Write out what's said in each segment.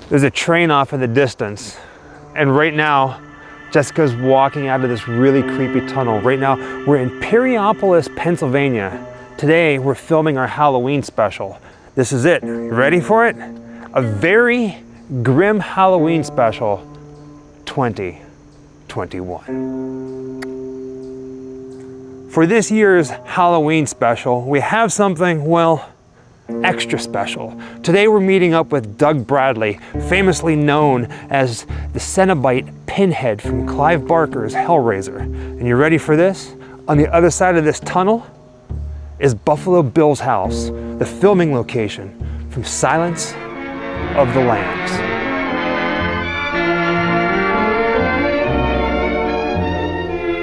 There's a train off in the distance, and right now, Jessica's walking out of this really creepy tunnel. Right now, we're in Perryopolis, Pennsylvania. Today, we're filming our Halloween special. This is it. You ready for it? A very Grimm Halloween special 2021. For this year's Halloween special, we have something, well, extra special. Today we're meeting up with Doug Bradley, famously known as the Cenobite Pinhead from Clive Barker's Hellraiser. And you ready for this? On the other side of this tunnel is Buffalo Bill's house, the filming location from Silence of the Lambs.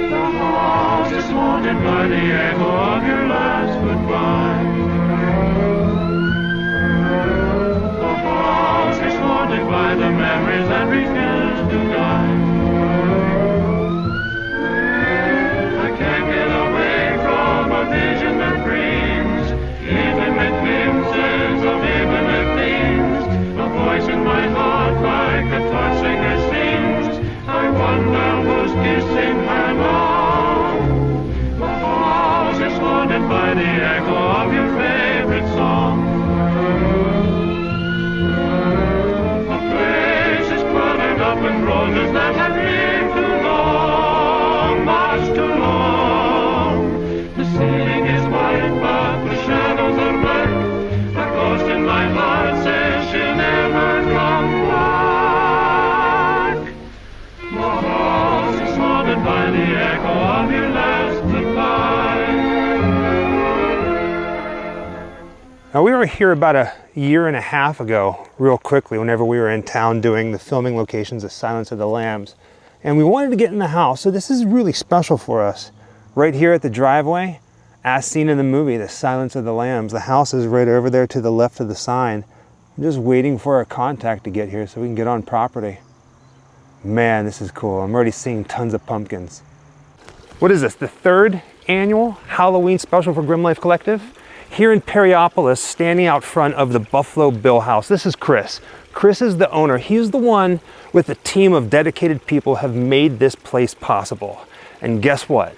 The house is haunted by the echo of your last goodbye. The house is haunted by the memories that refuse to die. I can't get away from a vision that brings intimate glimpses of intimate things. A voice in my heart like a torch singer sings. I wonder who's kissing her now. The house is haunted by the echo of your favorite song. The place is cluttered up with roses that have lived too long, much too long. The ceiling is white, but the shadows are black. A ghost in my heart says she'll never come back. The house is haunted by the echo of your last goodbye. Now we were here about a year and a half ago, real quickly, whenever we were in town doing the filming locations of Silence of the Lambs. And we wanted to get in the house, so this is really special for us. Right here at the driveway, as seen in the movie, The Silence of the Lambs. The house is right over there to the left of the sign. I'm just waiting for our contact to get here so we can get on property. Man, this is cool. I'm already seeing tons of pumpkins. What is this, the third annual Halloween special for Grimm Life Collective? Here in Perryopolis, standing out front of the Buffalo Bill house. This is Chris. Chris is the owner. He's the one with a team of dedicated people have made this place possible. And guess what?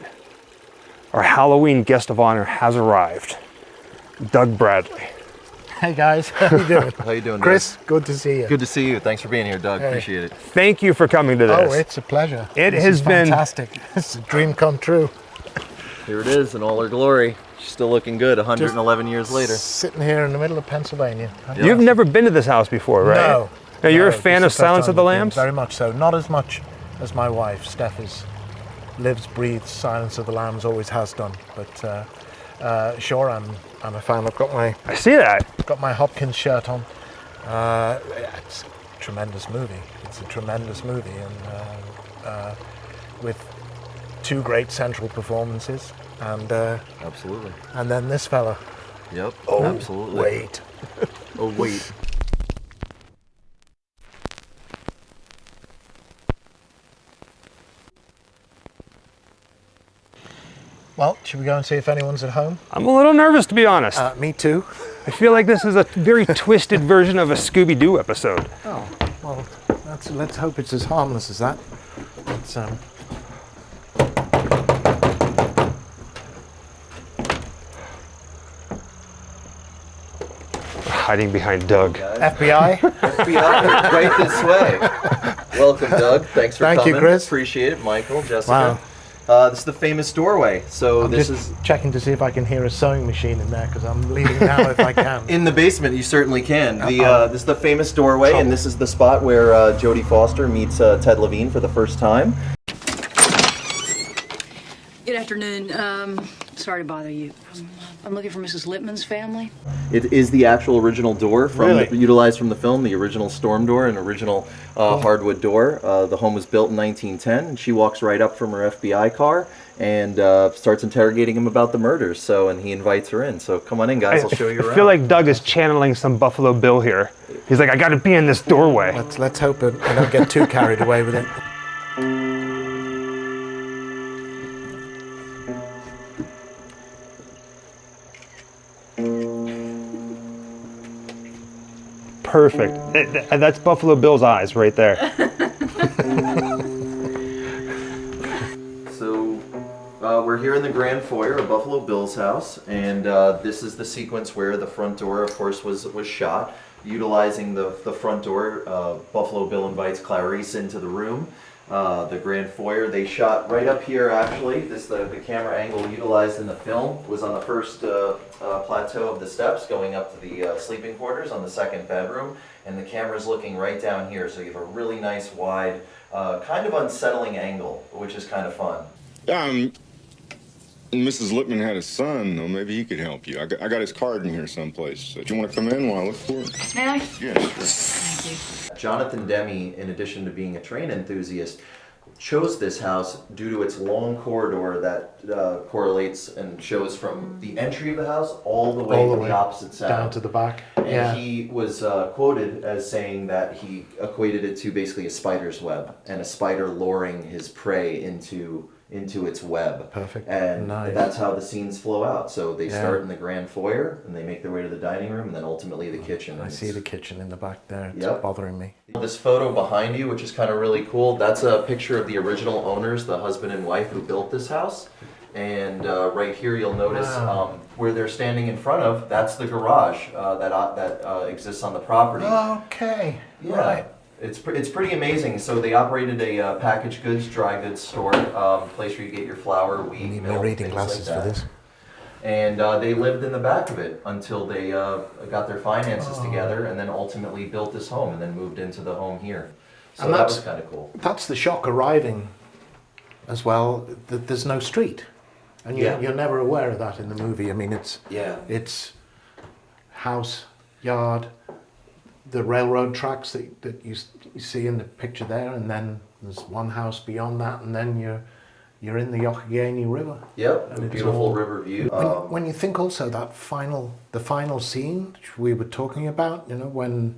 Our Halloween guest of honor has arrived. Doug Bradley. Hey guys, how you doing? How you doing, Chris? Doug? Good to see you. Good to see you. Thanks for being here, Doug. Hey. Appreciate it. Thank you for coming to this. Oh, it's a pleasure. This has has been fantastic. It's a dream come true. Here it is in all her glory. She's still looking good 111 years later. Sitting here in the middle of Pennsylvania. You've never been to this house before, right? No. Now, you're a No, fan this of is the first Silence time of the I've been. Lambs? Very much so. Not as much as my wife. Steph lives, breathes Silence of the Lambs, always has done. But sure, I'm a fan. I've got I see that. my Hopkins shirt on. It's a tremendous movie. It's a tremendous movie, and with two great central performances, and Absolutely. and then this fella. Yep. Oh, absolutely. wait. Oh, wait. Well, should we go and see if anyone's at home? I'm a little nervous, to be honest. Me too. I feel like this is a very twisted version of a Scooby-Doo episode. Oh, well, let's hope it's as harmless as that. It's, Hiding behind Doug. FBI. FBI, right this way. Welcome, Doug. Thanks for Thank you, coming. Chris. Appreciate it, Michael, Jessica. Wow. This is the famous doorway. So I'm this just is checking to see if I can hear a sewing machine in there, because I'm leaving now if I can. in the basement. You certainly can. This is the famous doorway, and this is the spot where Jodie Foster meets Ted Levine for the first time. Good afternoon. Sorry to bother you. I'm looking for Mrs. Lippman's family. It is the actual original door Really? utilized from the film, the original storm door, an original hardwood door. The home was built in 1910, and she walks right up from her FBI car and starts interrogating him about the murders. And he invites her in. So come on in, guys. I'll show you around. I feel like Doug is channeling some Buffalo Bill here. He's like, I got to be in this doorway. Let's hope I don't get too carried away with it. perfect. That's Buffalo Bill's eyes right there. So we're here in the grand foyer of Buffalo Bill's house, and this is the sequence where the front door, of course, was shot. Utilizing the front door, Buffalo Bill invites Clarice into the room. The grand foyer, they shot right up here actually. The camera angle utilized in the film was on the first plateau of the steps going up to the sleeping quarters on the second bedroom, and the camera's looking right down here, so you have a really nice wide, kind of unsettling angle, which is kind of fun. Mrs. Lippman had a son, though. Maybe he could help you. I got his card in here someplace. Do you want to come in while I look for it? May I? Yeah, sure. Thank you. Jonathan Demme, in addition to being a train enthusiast, chose this house due to its long corridor that correlates and shows from the entry of the house all the way to the opposite side. Down to the back. And he was quoted as saying that he equated it to basically a spider's web and a spider luring his prey into its web. Perfect. And Nice. that's how the scenes flow out. So they start in the grand foyer, and they make their way to the dining room, and then ultimately the kitchen. I see the kitchen in the back there. It's Yep. bothering me. This photo behind you, which is kind of really cool, that's a picture of the original owners, the husband and wife who built this house. And right here you'll notice where they're standing in front of, that's the garage that exists on the property. Okay. Yeah. Right. It's pretty amazing. So they operated a packaged goods, dry goods store, place where you get your flour, wheat, I need my milk, reading things glasses like for that. this. And they lived in the back of it until they got their finances together, and then ultimately built this home, and then moved into the home here. So And that that's- was kind of cool. That's the shock arriving as well, that there's no street. And you're never aware of that in the movie. I mean, it's house, yard, the railroad tracks that you see in the picture there, and then there's one house beyond that, and then you're in the Youghiogheny River. Yep, And it's beautiful all- river view. When you think also the final scene which we were talking about, when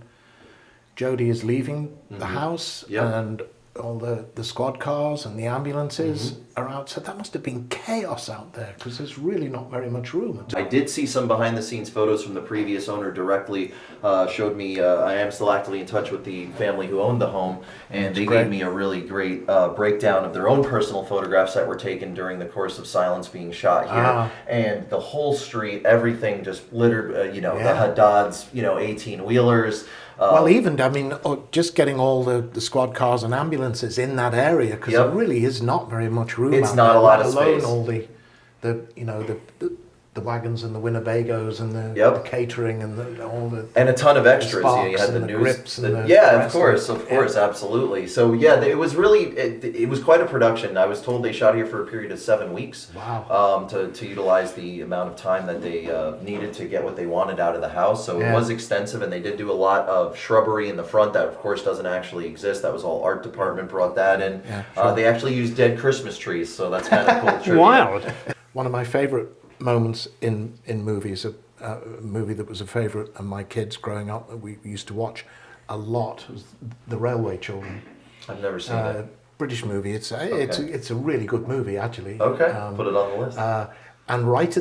Jodie is leaving the house Yep. and all the squad cars and the ambulances are out, so that must have been chaos out there because there's really not very much room. I did see some behind the scenes photos from the previous owner directly, showed me, I am still actively in touch with the family who owned the home, and they gave me a really great breakdown of their own personal photographs that were taken during the course of Silence being shot here. And the whole street, everything just littered, the Haddads, 18-wheelers. Well, even, just getting all the squad cars and ambulances in that area, because there really is not very much room It's out not there, a lot let of alone space. all the wagons and the Winnebagos and the Yep. catering and all the... And a ton of extras. Sparks You had the and the news. grips and the yeah, rest of course, absolutely. So it was really, it was quite a production. I was told they shot here for a period of 7 weeks. Wow. To utilize the amount of time that they needed to get what they wanted out of the house. So it was extensive, and they did do a lot of shrubbery in the front that, of course, doesn't actually exist. That was all art department brought that in. Yeah, sure. They actually used dead Christmas trees, so that's kind of cool. Trivia. Wild. One of my favorite moments in movies, a movie that was a favorite of my kids growing up that we used to watch a lot, was The Railway Children. I've never seen it. British movie. It's a really good movie, actually. Okay, put it on the list. And right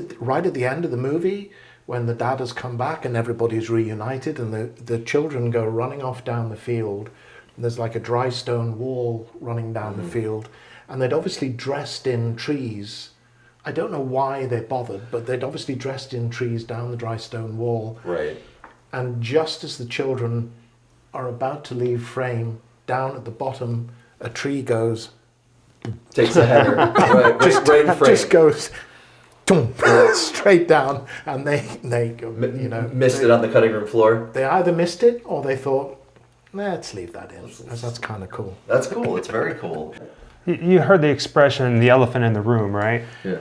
at the end of the movie, when the dad has come back and everybody's reunited, and the children go running off down the field, and there's like a dry stone wall running down the field, and they'd obviously dressed in trees. I don't know why they bothered, but they'd obviously dressed in trees down the dry stone wall. Right. And just as the children are about to leave frame, down at the bottom, a tree goes, Takes a header. right in frame. just goes boom, straight down, and they go, Missed it on the cutting room floor. They either missed it or they thought, let's leave that in. That's kind of cool. That's cool. It's very cool. You heard the expression, the elephant in the room, right? Yeah.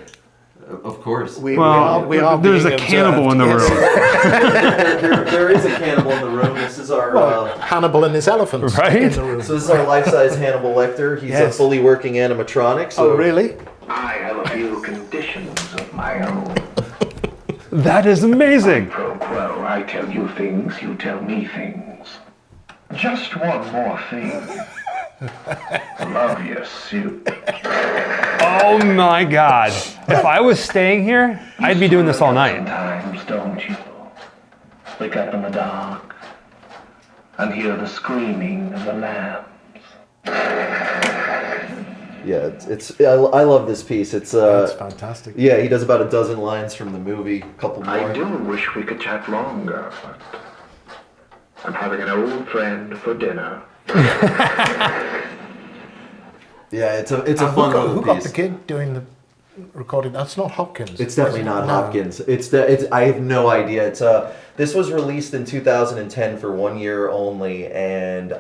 Of course. We are there's being a cannibal in the observed. room. there is a cannibal in the room. This is our Hannibal and his elephants Right? in the room. so this is our life-size Hannibal lecter. He's a Yes. fully working animatronic. So Oh, really? I have a few conditions of my own. That is amazing. Pro quo, I tell you things, you tell me things. Just one more thing. Love your suit. Oh my God. If I was staying here, I'd be doing this all night. Sometimes, don't you? Wake up in the dark. and hear the screaming of the lambs. Yeah, I love this piece. It's fantastic. Yeah, he does about a dozen lines from the movie, a couple more. I do wish we could chat longer, but I'm having an old friend for dinner. Yeah, it's a fun little Who piece. got the gig doing the recording? That's not Hopkins. It's definitely not No. Hopkins. I have no idea. This was released in 2010 for 1 year only, and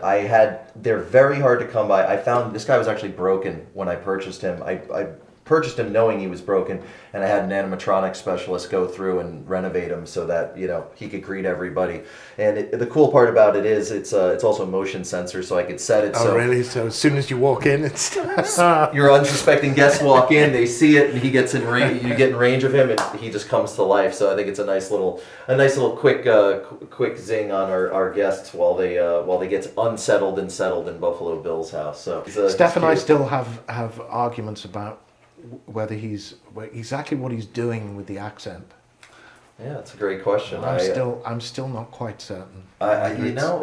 they're very hard to come by. I found this guy was actually broken when I purchased him. I purchased him knowing he was broken, and I had an animatronics specialist go through and renovate him so that he could greet everybody. And the cool part about it is it's also motion sensor, so I could set it. Oh, really? So as soon as you walk in, it's your unsuspecting guests walk in, they see it, and he gets in range. You get in range of him, and he just comes to life. So I think it's a nice little quick zing on our guests while they get unsettled and settled in Buffalo Bill's house. So Steph and I still have arguments about whether exactly what he's doing with the accent. Yeah, that's a great question. I'm still not quite certain.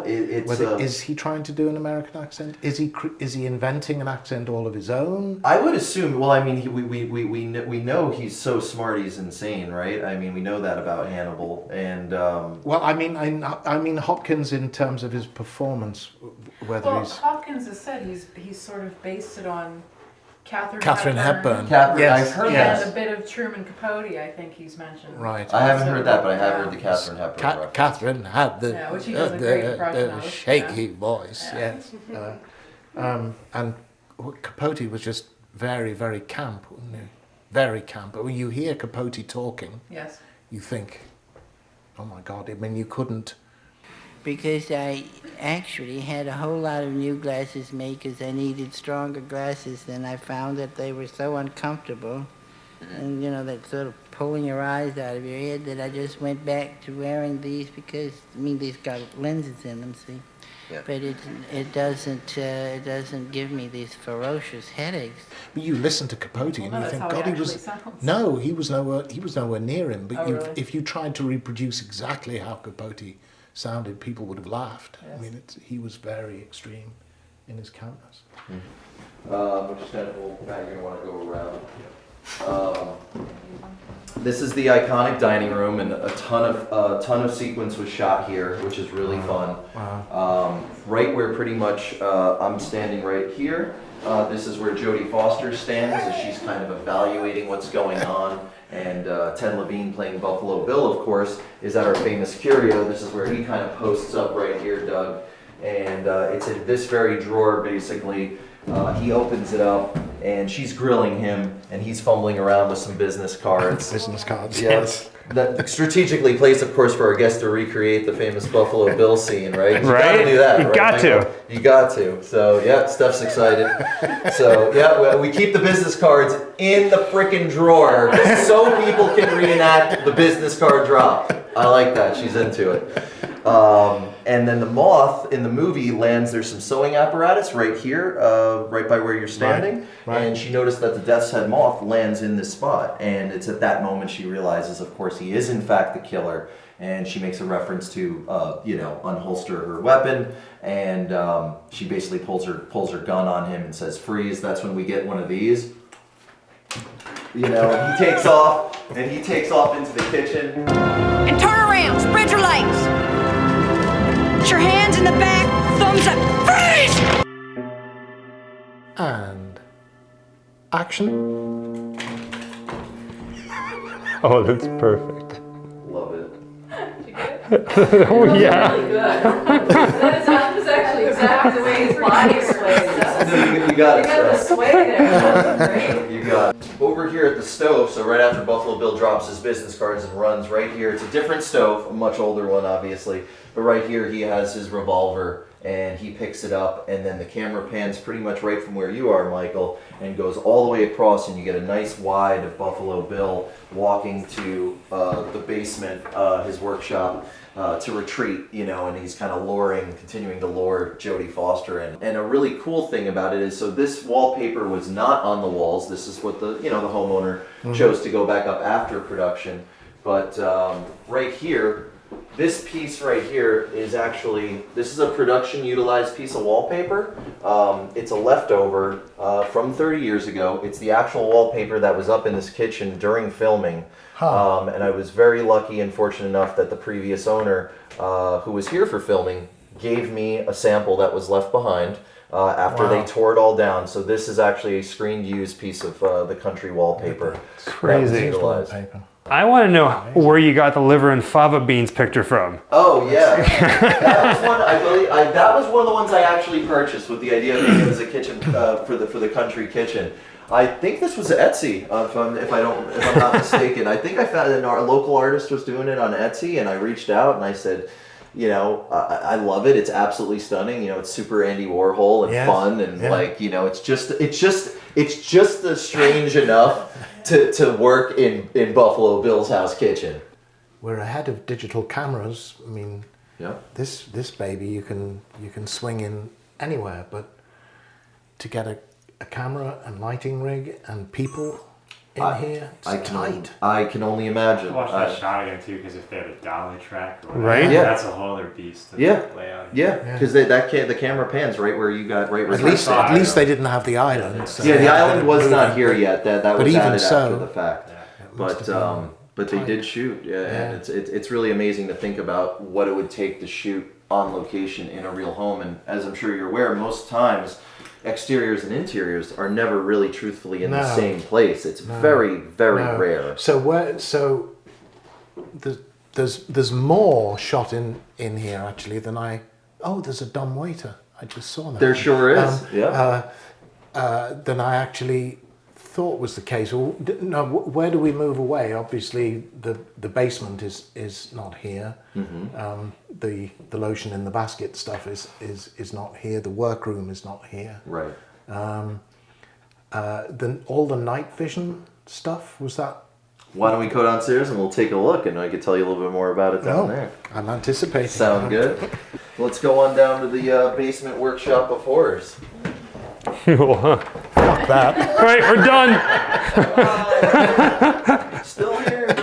Is he trying to do an American accent? Is he inventing an accent all of his own? I would assume. Well, I mean, we know he's so smart, he's insane, right? I mean, we know that about Hannibal, and Well, I mean Hopkins in terms of his performance, Hopkins has said he's sort of based it on Catherine Hepburn. Yes, I've heard that. And a bit of Truman Capote, I think he's mentioned. Right. I haven't heard that, but I have heard the Catherine Hepburn reference. Catherine had which he does a great impression the of, shaky voice, yes. And Capote was just very, very camp, wasn't he? Very camp. But when you hear Capote talking, yes, you think, oh my God, I mean, you couldn't. Because I actually had a whole lot of new glasses made because I needed stronger glasses, and I found that they were so uncomfortable and, that sort of pulling your eyes out of your head that I just went back to wearing these because, these got lenses in them, see? Yeah. But it doesn't give me these ferocious headaches. But you listen to Capote and you think, God, he was nowhere near him. But really? If you tried to reproduce exactly how Capote sounded, people would have laughed. Yes. He was very extreme in his campness. We're just going to you're going to want to go around. This is the iconic dining room, and a ton of sequence was shot here, which is really fun. Wow. Right where pretty much I'm standing right here. This is where Jodie Foster stands as she's kind of evaluating what's going on. And Ted Levine playing Buffalo Bill, of course, is at our famous curio. This is where he kind of posts up right here, Doug. And it's in this very drawer, basically. He opens it up, and she's grilling him, and he's fumbling around with some business cards. Business cards, yes. That strategically placed, of course, for our guests to recreate the famous Buffalo Bill scene, right? You gotta do that, right? You got to. So, yeah, Steph's excited. So, yeah, we keep the business cards in the frickin' drawer so people can reenact the business card drop. I like that. She's into it. And then the moth in the movie lands, there's some sewing apparatus right here, right by where you're standing. Right. And she noticed that the death's head moth lands in this spot. And it's at that moment she realizes, of course, he is in fact the killer. And she makes a reference to, unholster her weapon. And she basically pulls her gun on him and says, freeze. That's when we get one of these. He takes off into the kitchen. And turn around, spread your legs. Put your hands in the back, thumbs up, freeze! And action. Oh, that's perfect. Love it. Oh, yeah. really good. That was actually exactly the way his body swayed. You got it. You got the sway there. Great. You got it. Over here at the stove, so right after Buffalo Bill drops his business cards and runs right here, it's a different stove, a much older one, obviously. But right here, he has his revolver, and he picks it up, and then the camera pans pretty much right from where you are, Michael, and goes all the way across, and you get a nice wide of Buffalo Bill walking to the basement, his workshop, to retreat, and he's kind of continuing to lure Jodie Foster in. And a really cool thing about it is, so this wallpaper was not on the walls. This is what the homeowner chose to go back up after production. But right here, This piece right here is actually, this is a production utilized piece of wallpaper. It's a leftover from 30 years ago. It's the actual wallpaper that was up in this kitchen during filming. And I was very lucky and fortunate enough that the previous owner, who was here for filming, gave me a sample that was left behind after they tore it all down. So this is actually a screened used piece of the country wallpaper. Crazy. Wallpaper. I want to know where you got the liver and fava beans picture from. Oh yeah, that was one. I believe that was one of the ones I actually purchased with the idea of being it as a kitchen for the country kitchen. I think this was Etsy, if I'm not mistaken. I think I found that our local artist was doing it on Etsy, and I reached out and I said, you know, I love it. It's absolutely stunning. You know, it's super Andy Warhol and fun, and like, you know, it's just strange enough to work in Buffalo Bill's house kitchen. We're ahead of digital cameras. I mean, this baby you can swing in anywhere, but to get a camera and lighting rig and people in here, it's tight. I can only imagine. Watch that shot again too, because if they have a dolly track, or right? Yeah, that's a whole other beast to lay out. Yeah, because the camera pans right where you got right. At least they didn't have the island. So the island was not here yet. That was even added so, after the fact. But they did shoot. And it's really amazing to think about what it would take to shoot on location in a real home. And as I'm sure you're aware, most times exteriors and interiors are never really truthfully in the same place. It's very, very rare. So there's more shot in here actually than there's a dumb waiter. I just saw that. There sure is. Than I actually thought was the case. Well, no, where do we move away? Obviously the basement is not here. Mm-hmm. The lotion in the basket stuff is not here. The workroom is not here. Right. Then all the night vision stuff, was that? Why don't we go downstairs and we'll take a look, and I can tell you a little bit more about it down there. I'm anticipating. Sound good? Let's go on down to the basement workshop of horrors. Fuck that. All right, we're done. Still here.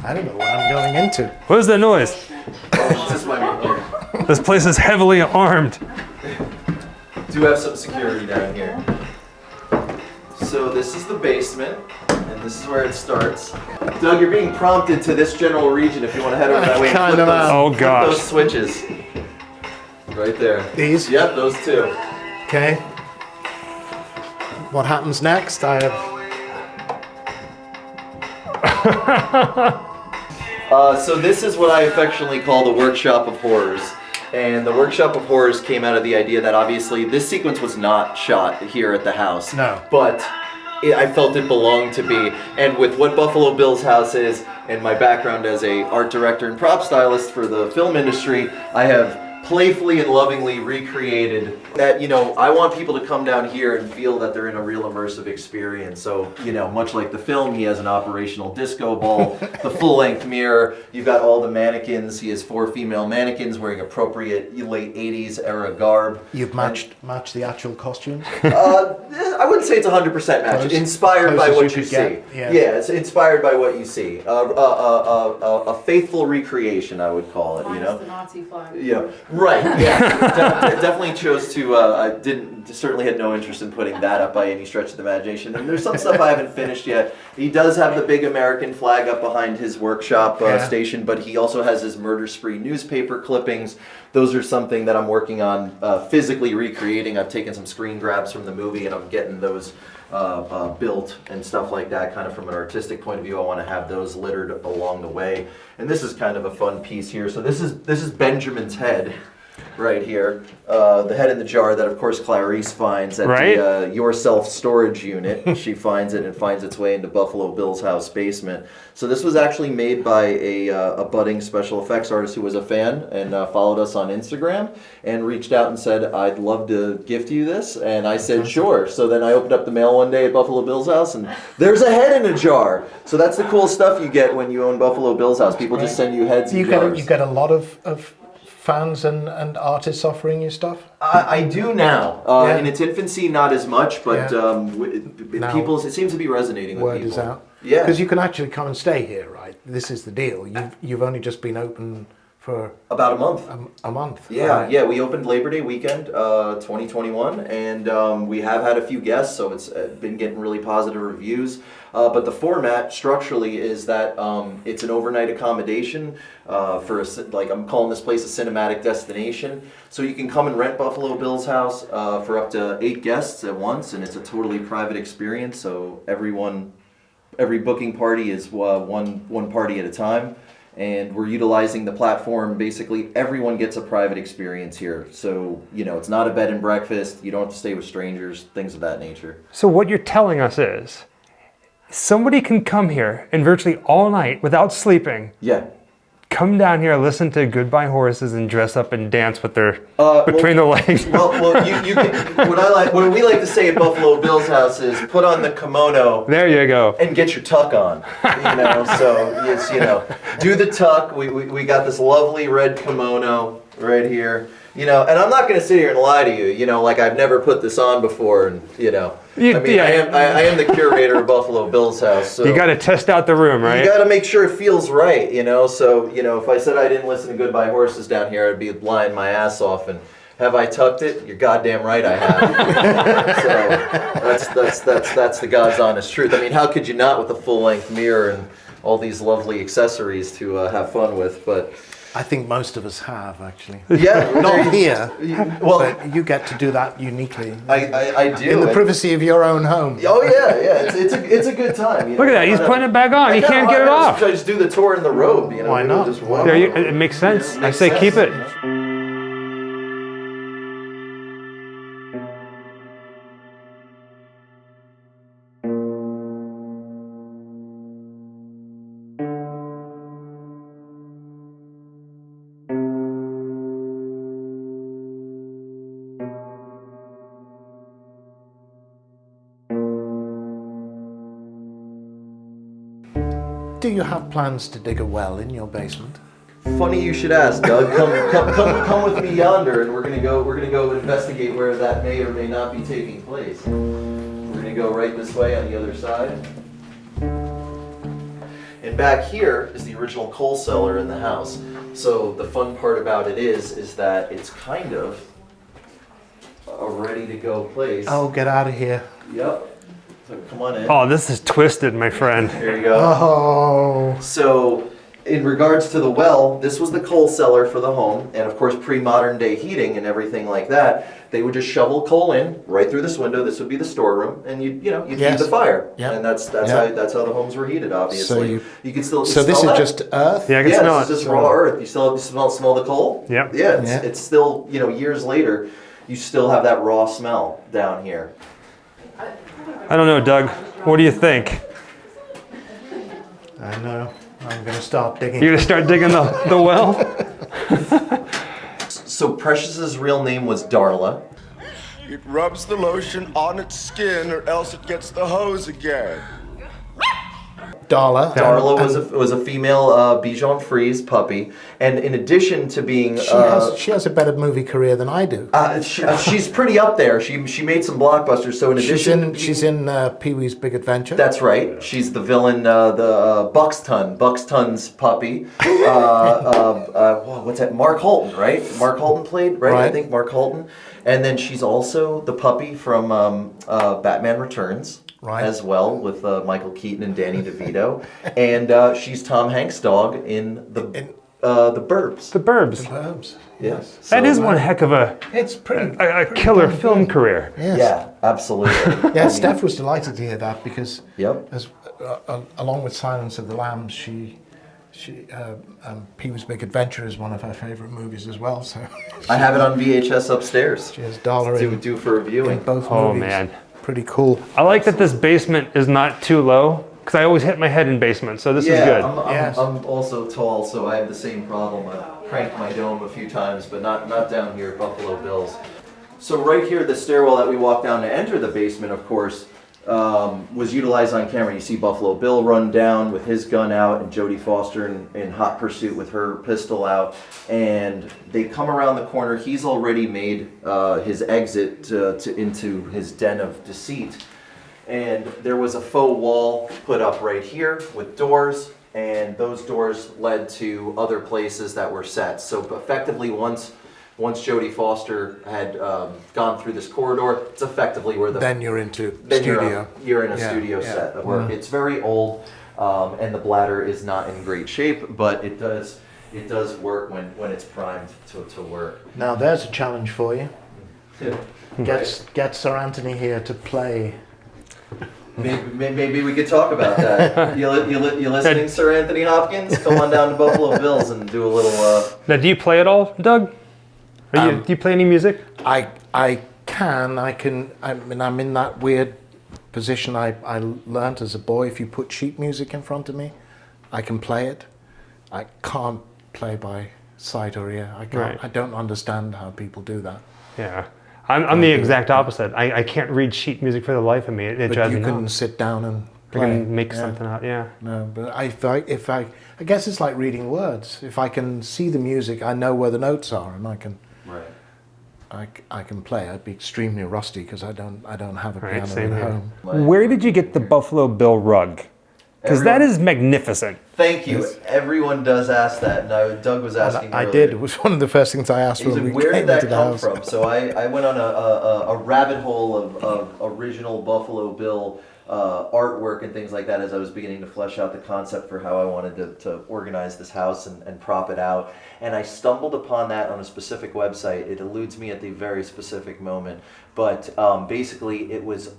I don't know what I'm going into. What is that noise? This place is heavily armed. Do have some security down here. So this is the basement, and this is where it starts. Doug, you're being prompted to this general region if you want to head over that way and flip those switches. Right there. These? Yep, those two. Okay. What happens next? I have... So this is what I affectionately call the Workshop of Horrors. And the Workshop of Horrors came out of the idea that obviously this sequence was not shot here at the house. No. But I felt it belonged to be. And with what Buffalo Bill's house is, and my background as a art director and prop stylist for the film industry, I have playfully and lovingly recreated that, you know, I want people to come down here and feel that they're in a real immersive experience. So, you know, much like the film, he has an operational disco ball, the full-length mirror, you've got all the mannequins. He has 4 female mannequins wearing appropriate late 80s era garb. You've matched the actual costumes? I wouldn't say it's 100% matched. Inspired by what you see. Yeah, it's inspired by what you see. A faithful recreation, I would call it. Minus you know, the Nazi flag. Yeah, right. Yeah, definitely chose to. I certainly had no interest in putting that up by any stretch of the imagination. And there's some stuff I haven't finished yet. He does have the big American flag up behind his workshop station, but he also has his Murder Spree newspaper clippings. Those are something that I'm working on physically recreating. I've taken some screen grabs from the movie and I'm getting those built and stuff like that, kind of from an artistic point of view. I want to have those littered along the way. And this is kind of a fun piece here. So this is Benjamin's head right here. The head in the jar that, of course, Clarice finds at the Yourself storage unit. She finds it and finds its way into Buffalo Bill's house basement. So this was actually made by a budding special effects artist who was a fan and followed us on Instagram and reached out and said, I'd love to gift you this. And I said, sure. So then I opened up the mail one day at Buffalo Bill's house and there's a head in a jar. So that's the cool stuff you get when you own Buffalo Bill's house. People just send you heads in jars. You get a lot of fans and artists offering you stuff? I do now. In its infancy, not as much, but it seems to be resonating with people. Word is out. Yeah. Because you can actually come and stay here, right? this is the deal. You've only just been open for about a month. A month. Yeah, right. yeah. We opened Labor Day weekend, 2021, and we have had a few guests, so it's been getting really positive reviews. But the format structurally is that it's an overnight accommodation for I'm calling this place a cinematic destination. So you can come and rent Buffalo Bill's house for up to 8 guests at once, and it's a totally private experience. So every booking party is one party at a time. And we're utilizing the platform. Basically, everyone gets a private experience here. So, it's not a bed and breakfast. You don't have to stay with strangers, things of that nature. So what you're telling us is, somebody can come here and virtually all night without sleeping. Yeah. Come down here, listen to Goodbye Horses, and dress up and dance with their between the legs. Well, you can. What we like to say at Buffalo Bill's house is put on the kimono. There you go. And get your tuck on. So it's do the tuck. We got this lovely red kimono right here. And I'm not going to sit here and lie to you. Like I've never put this on before, and I am the curator of Buffalo Bill's house. So you got to test out the room, right? You got to make sure it feels right. So if I said I didn't listen to Goodbye Horses down here, I'd be lying my ass off. And have I tucked it? You're goddamn right I have. So that's the God's honest truth. I mean, how could you not with a full length mirror and all these lovely accessories to have fun with? But I think most of us have, actually. Yeah. Not here, well, but you get to do that uniquely. I do. In the privacy of your own home. Oh, yeah. It's a good time. Look at that. He's putting it back on. He can't get it off. I just do the tour in the robe. Why not? It makes sense. I say keep it. Do you have plans to dig a well in your basement? Funny you should ask, Doug. Come with me yonder, and we're gonna go investigate where that may or may not be taking place. We're gonna go right this way on the other side. And back here is the original coal cellar in the house. So the fun part about it is that it's kind of a ready-to-go place. Oh, get out of here. Yep. So come on in. Oh, this is twisted, my friend. There you go. Oh. So, in regards to the well, this was the coal cellar for the home, and of course pre-modern day heating and everything like that, they would just shovel coal in right through this window. This would be the storeroom, and you'd feed the fire, and that's how the homes were heated. Obviously, So you can still. So this is just earth. Yeah, I can smell this it. is just raw earth. You still smell the coal. Yep. Yeah, it's still years later, you still have that raw smell down here. I don't know, Doug. What do you think? I know. I'm going to start digging. You're going to start digging the well? So Precious's real name was Darla. It rubs the lotion on its skin or else it gets the hose again. Darla. Darla was a female Bichon Frise puppy, and in addition to being she has a better movie career than I do. She's pretty up there. She made some blockbusters. So in addition, she's in Pee-wee's Big Adventure. That's right. She's the villain, the Buxton's puppy. What's that? Mark Holton, right? Mark Holton played, right? I think Mark Holton. And then she's also the puppy from Batman Returns. Right. As well, with Michael Keaton and Danny DeVito, and she's Tom Hanks' dog in the Burbs. The Burbs. The Burbs. Yes. That is one heck of a killer film career. Yes. Yeah, absolutely. Yeah, Steph was delighted to hear that because, yep. Along with Silence of the Lambs, Pee-wee's Big Adventure is one of her favorite movies as well. So I have it on VHS upstairs. She has Dollar to do for reviewing. In both movies. Oh man. Pretty cool. I like that this basement is not too low because I always hit my head in basements, so this is good. I'm also tall, so I have the same problem. I've cranked my dome a few times, but not down here at Buffalo Bill's. So right here, the stairwell that we walk down to enter the basement, of course, was utilized on camera. You see Buffalo Bill run down with his gun out and Jodie Foster in hot pursuit with her pistol out. And they come around the corner. He's already made his exit into his den of deceit. And there was a faux wall put up right here with doors. and those doors led to other places that were sets. So effectively, once Jodie Foster had gone through this corridor, it's effectively where the then you're into then studio. You're in a studio set of work. It's very old, and the bladder is not in great shape, but it does work when it's primed to work. Now there's a challenge for you. Get Sir Anthony here to play. Maybe we could talk about that. You listening, Sir Anthony Hopkins? Come on down to Buffalo Bills and do a little. Now, do you play at all, Doug? Do you play any music? I can. I mean, I'm in that weird position I learned as a boy. If you put sheet music in front of me, I can play it. I can't play by sight or ear. I can't. Right. I don't understand how people do that. Yeah. I'm the exact opposite. I can't read sheet music for the life of me. It drives me nuts. But you can sit down and play. I can make something out, yeah. No, but if I guess it's like reading words. If I can see the music, I know where the notes are, and I can. Right. I can play. I'd be extremely rusty because I don't have a piano same at here. home. Where did you get the Buffalo Bill rug? Because that is magnificent. Thank you. Everyone does ask that. And Doug was asking. I did. It was one of the first things I asked when we where came did that into the come house. from? So I went on a rabbit hole of original Buffalo Bill artwork and things like that as I was beginning to flesh out the concept for how I wanted to organize this house and prop it out. And I stumbled upon that on a specific website. It eludes me at the very specific moment. But basically it was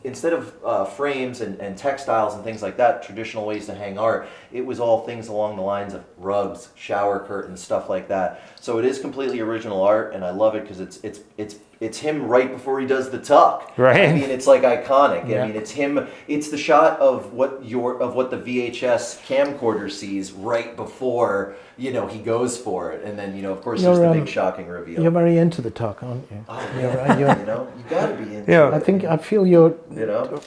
instead of frames and textiles and things like that, traditional ways to hang art, it was all things along the lines of rugs, shower curtains, stuff like that. So it is completely original art, and I love it because it's him right before he does the tuck. Right. I mean, it's like iconic. Yeah. I mean, it's him. It's the shot of what the VHS camcorder sees right before he goes for it, and then of course there's the big shocking reveal. You're very into the tuck, aren't you? Oh, yeah. You got to be into it. I feel you're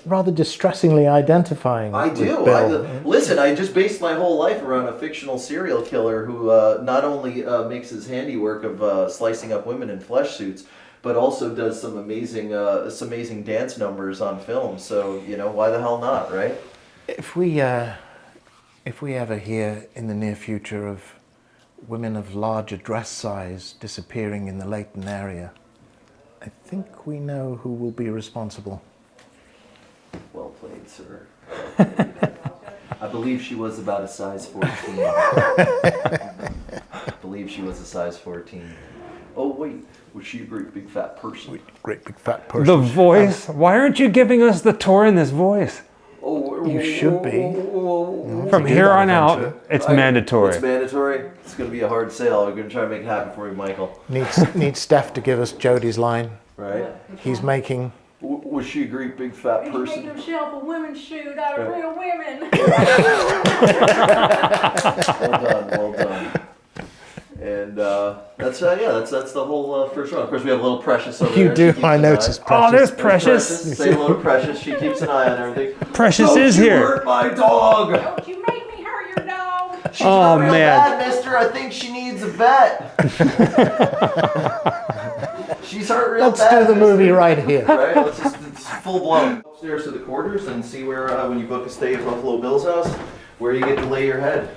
rather distressingly identifying. I do. with Bill. Listen, I just based my whole life around a fictional serial killer who not only makes his handiwork of slicing up women in flesh suits, but also does some amazing dance numbers on film. So why the hell not, right? If we ever hear in the near future of women of larger dress size disappearing in the Leighton area, I think we know who will be responsible. Well played, sir. I believe she was about a size 14. I believe she was a size 14. Oh, wait. Was she a great big fat person? Great big fat person. The voice? Why aren't you giving us the tour in this voice? Oh, you should be. From here on out, it's mandatory. It's mandatory. It's going to be a hard sale. We're going to try to make it happen for you, Michael. Need Steph to give us Jodie's line. Right. He's making. Was she a great big fat person? He made himself a women's shoot out of real women. Well done. And that's the whole first round. Of course, we have a little Precious over there. You do. I noticed Precious. Oh, there's Precious. Say hello to Precious. She keeps an eye on everything. Precious is here. Don't hurt my dog. Don't you make me hurt your dog. She's not real bad, mister. I think she needs a vet. She's hurt real Let's bad. do the movie right here. Right? It's full blown. Upstairs to the quarters and see where, when you book a stay at Buffalo Bill's house, where you get to lay your head,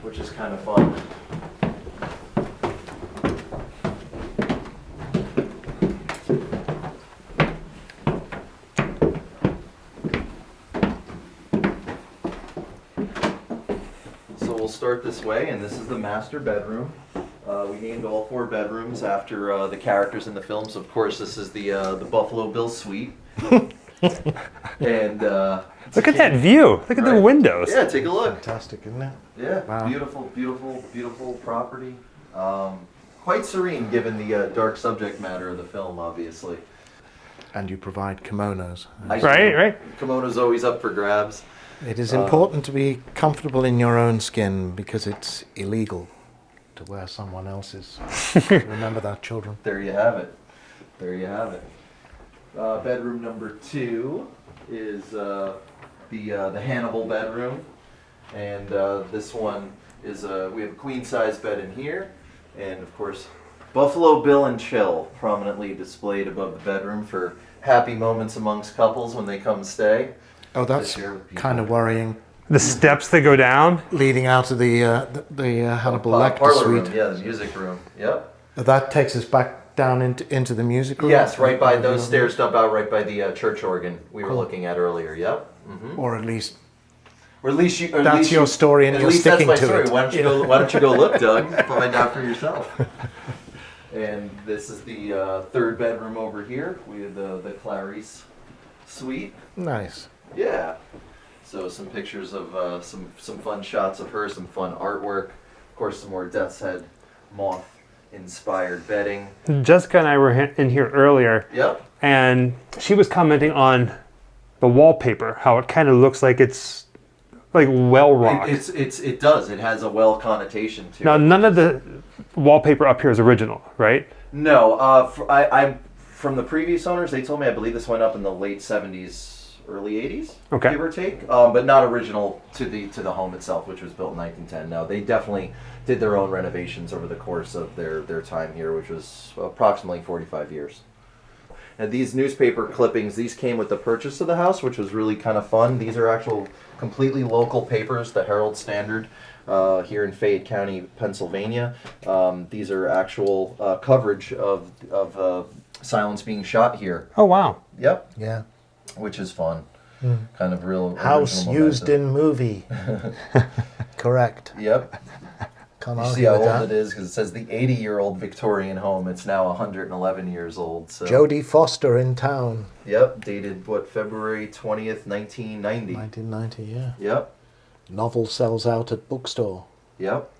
which is kind of fun. We'll start this way, and this is the master bedroom. We named all 4 bedrooms after the characters in the film. So of course, this is the Buffalo Bill suite. And look at that view. Look at the windows. Yeah, take a look. Fantastic, isn't it? Yeah, wow. Beautiful property. Quite serene, given the dark subject matter of the film, obviously. And you provide kimonos. Right. Kimono's always up for grabs. It is important to be comfortable in your own skin because it's illegal to wear someone else's. Remember that, children. There you have it. Bedroom number 2 is the Hannibal bedroom, and this one is we have a queen size bed in here, and of course Buffalo Bill and Chill prominently displayed above the bedroom for happy moments amongst couples when they come stay. Oh, that's kind of worrying. The steps that go down? Leading out of the Hannibal lecter Parlor suite. room, yeah, the music room. Yep. That takes us back down into the music room? Yes, right by those stairs dump out right by the church organ we were looking at earlier. Yep. Or at least you. That's your story, and you're sticking to it. Why don't you go look, Doug? Find out for yourself. And this is the third bedroom over here. We have the Clarice suite. Nice. Yeah. So some pictures of some fun shots of her, some fun artwork. Of course, some more Death's Head moth-inspired bedding. Jessica and I were in here earlier. Yep. And she was commenting on the wallpaper, how it kind of looks like it's like well rocked. It does. It has a well connotation to it. Now, none of the wallpaper up here is original, right? No. I'm from the previous owners. They told me I believe this went up in the late 70s. Early 80s, okay, give or take, but not original to the home itself, which was built in 1910. No, they definitely did their own renovations over the course of their time here, which was approximately 45 years. And these newspaper clippings, these came with the purchase of the house, which was really kind of fun. These are actual completely local papers, the Herald Standard, here in Fayette County, Pennsylvania. These are actual coverage of silence being shot here. Oh, wow. Yep. Yeah. Which is fun. Kind of real. House used in movie. Correct. Yep. Can't you see how old it is, because it says the 80-year-old Victorian home. It's now 111 years old. So. Jodie Foster in town. Yep. Dated, February 20th, 1990. 1990, yeah. Yep. Novel sells out at bookstore. Yep.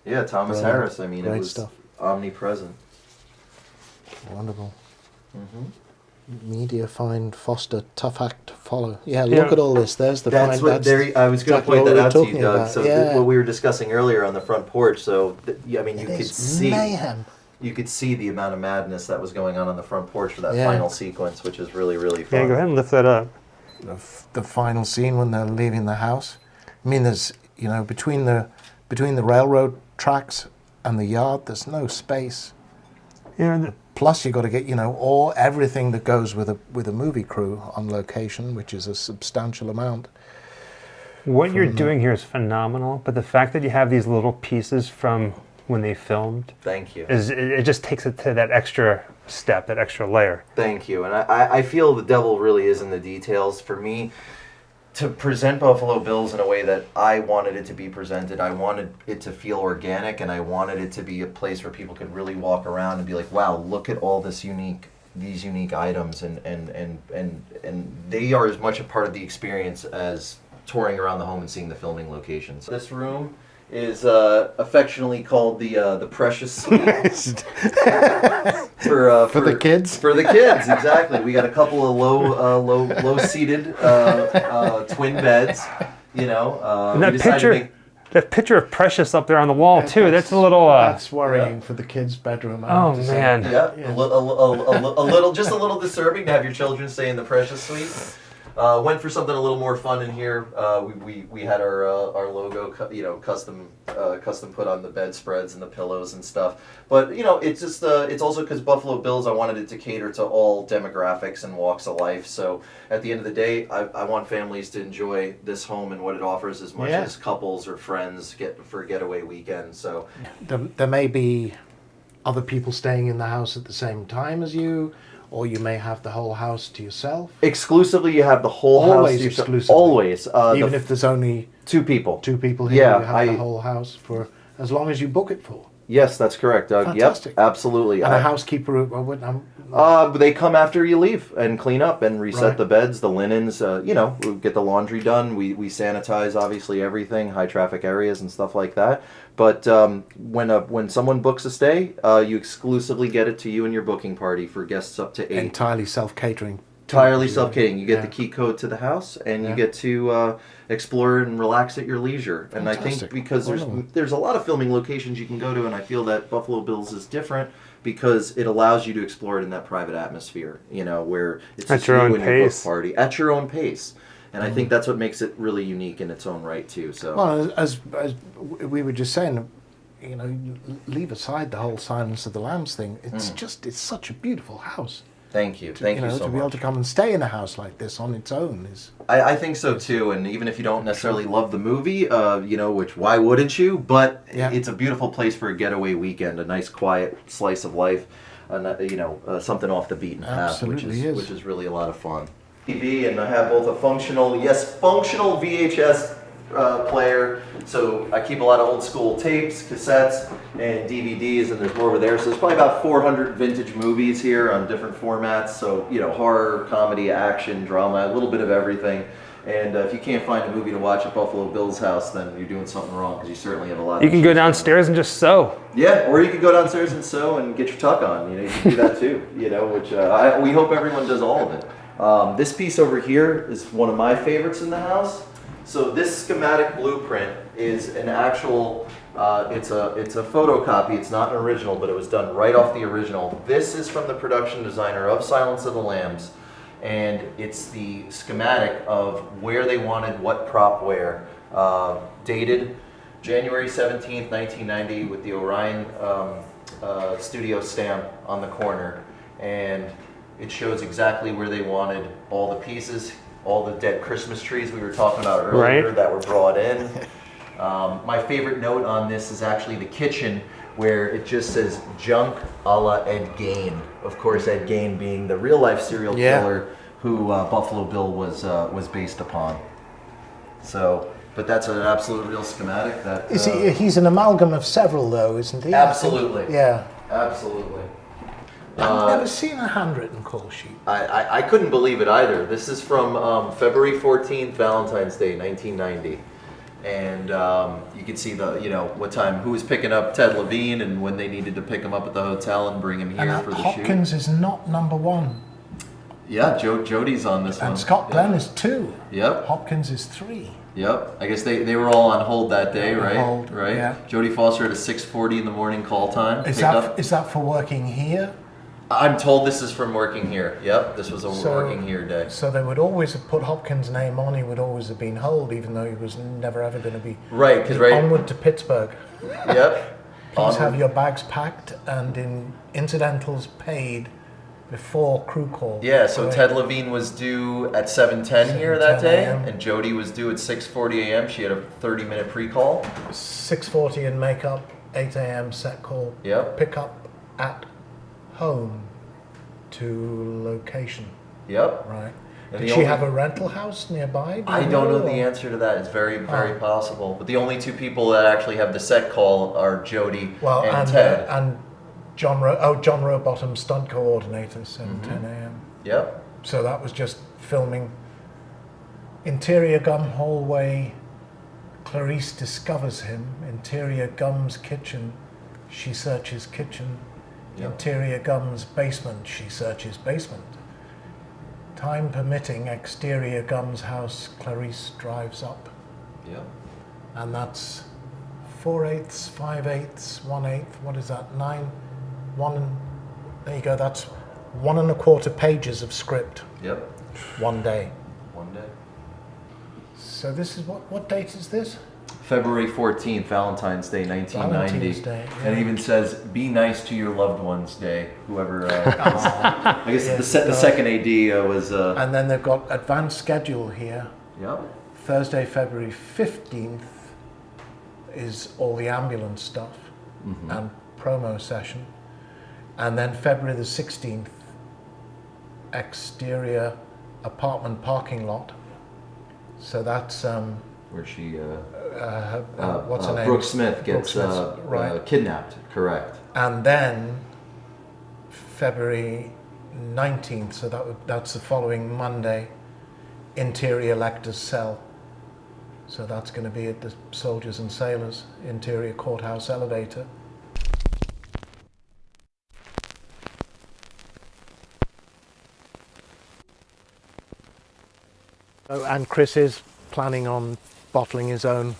Yeah, Thomas Harris. I mean, it was stuff. Omnipresent. Wonderful. Media find Foster tough act follow. Yeah, look at all this. There's the that's find. What that's I was going to point that out to you, Doug. About. So what we were discussing earlier on the front porch. So I mean, you could see mayhem. You could see the amount of madness that was going on the front porch for that final sequence, which is really, really fun. Yeah, go ahead and lift that up. The final scene when they're leaving the house. I mean, there's between the railroad tracks and the yard, there's no space. Yeah. Plus, you got to get everything that goes with a movie crew on location, which is a substantial amount. What you're doing here is phenomenal, but the fact that you have these little pieces from when they filmed, thank you, it just takes it to that extra step, that extra layer. Thank you, and I feel the devil really is in the details. For me, to present Buffalo Bills in a way that I wanted it to be presented, I wanted it to feel organic, and I wanted it to be a place where people could really walk around and be like, wow, look at all these unique items, and they are as much a part of the experience as touring around the home and seeing the filming locations. This room is affectionately called the Precious Suite. for the kids? For the kids, exactly. We got a couple of low-seated twin beds, And that picture of Precious up there on the wall, too, that's a little... that's worrying for the kids' bedroom. Oh, man. Yeah, a little disturbing to have your children stay in the Precious Suite. Went for something a little more fun in here. We had our logo, custom put on the bedspreads and the pillows and stuff. But it's just it's also because Buffalo Bills, I wanted it to cater to all demographics and walks of life. So at the end of the day, I want families to enjoy this home and what it offers as much as couples or friends get for a getaway weekend. So there may be other people staying in the house at the same time as you. Or you may have the whole house to yourself. Exclusively, you have the whole house to yourself. Exclusively. Always. Even if there's only two people. Two people here, you have the whole house for as long as you book it for. Yes, that's correct, Doug. Fantastic. Yep, absolutely. And a housekeeper, they come after you leave and clean up and reset the beds, the linens. We get the laundry done. We sanitize obviously everything, high traffic areas and stuff like that. But when someone books a stay, you exclusively get it to you and your booking party for guests up to 8. Entirely self-catering. Entirely self-catering. You get the key code to the house, and you get to explore and relax at your leisure. And I think because there's a lot of filming locations you can go to, and I feel that Buffalo Bills is different because it allows you to explore it in that private atmosphere, where it's at your own pace. Book party at your own pace. And I think that's what makes it really unique in its own right too. So, well, as we were just saying, leave aside the whole Silence of the Lambs thing. It's it's such a beautiful house. Thank you. Thank you so to be able much. to come and stay in a house like this on its own is. I think so too, and even if you don't necessarily love the movie, which why wouldn't you? But it's a beautiful place for a getaway weekend, a nice quiet slice of life, something off the beaten path, which is really a lot of fun. TV, and I have both a functional VHS player, so I keep a lot of old school tapes, cassettes, and DVDs, and there's more over there. So there's probably about 400 vintage movies here on different formats. So horror, comedy, action, drama, a little bit of everything. And if you can't find a movie to watch at Buffalo Bill's house, then you're doing something wrong, because you certainly have a lot. You can go downstairs and just sew. Yeah, or you could go downstairs and sew and get your tuck on. You can do that too. Which we hope everyone does all of it. This piece over here is one of my favorites in the house. So this schematic blueprint is an actual, it's a photocopy. It's not an original, but it was done right off the original. This is from the production designer of Silence of the Lambs, and it's the schematic of where they wanted what prop where. Dated January 17th, 1990, with the Orion studio stamp on the corner, and it shows exactly where they wanted all the pieces. All the dead Christmas trees we were talking about earlier that were brought in. My favorite note on this is actually the kitchen, where it just says "Junk a la Ed Gein." Of course, Ed Gein being the real life serial killer who Buffalo Bill was based upon. So, but that's an absolute real schematic. That he's an amalgam of several, though, isn't he? Absolutely. Yeah. Absolutely. I've never seen a handwritten call sheet. I couldn't believe it either. This is from February 14th, Valentine's Day, 1990. And you can see what time, who was picking up Ted Levine and when they needed to pick him up at the hotel and bring him here for the shoot. Hopkins is not number one. Yeah, Jody's on this one. And Scott Glenn is 2. Yep. Hopkins is 3. Yep. I guess they were all on hold that day, right? Hold, right. Yeah. Jodie Foster had a 6:40 in the morning call time. Is that for working here? I'm told this is from working here. Yep, this was a working here day. So they would always have put Hopkins' name on. He would always have been hold, even though he was never ever going to be. Right, because onward to Pittsburgh. Yep. Please have your bags packed and in incidentals paid before crew call. Yeah, so Ted Levine was due at 7:10 here that day, and Jody was due at 6:40 a.m. She had a 30-minute pre-call. 6:40 in makeup, 8 a.m. set call. Yep. Pick up at home to location. Yep. Right. Did she have a rental house nearby? I don't know the answer to that. It's very, very possible. But the only two people that actually have the set call are Jody and Ted. And John Rowbottom, stunt coordinator, 7:10 a.m. Yep. So that was just filming. Interior gum hallway. Clarice discovers him. Interior gum's kitchen. She searches kitchen. Yep. Interior gum's basement. She searches basement. Time permitting, exterior gum's house. Clarice drives up. Yep. And that's 4/8, 5/8, 1/8. What is that? 9. 1. There you go. That's 1 1/4 pages of script. Yep. One day. One day. So this is what date is this? February 14th, Valentine's Day, 1990. Valentine's Day, yeah. And it even says, "Be nice to your loved ones day." Whoever, I guess the second AD was. And then they've got advanced schedule here. Yep. Thursday, February 15th is all the ambulance stuff and promo session. And then February the 16th, exterior apartment parking lot. So that's where she what's her name? Brooke Smith gets kidnapped. Correct. And then February 19th, so that's the following Monday, interior lecter's cell. So that's going to be at the Soldiers and Sailors interior courthouse elevator. And Chris is planning on bottling his own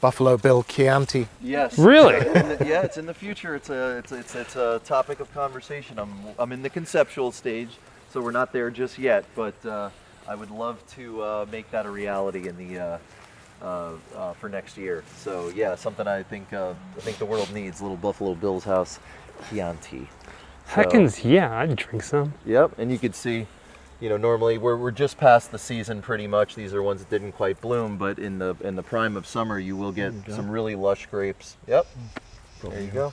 Buffalo Bill Chianti. Yes. Really? Yeah, it's in the future. It's a topic of conversation. I'm in the conceptual stage, so we're not there just yet. But I would love to make that a reality in the for next year. So yeah, something I think the world needs. Little Buffalo Bill's house Chianti. Heckins, yeah, I'd drink some. Yep, and you could see, you know, normally we're just past the season pretty much. These are ones that didn't quite bloom, but in the prime of summer, you will get some really lush grapes. Yep, there you go.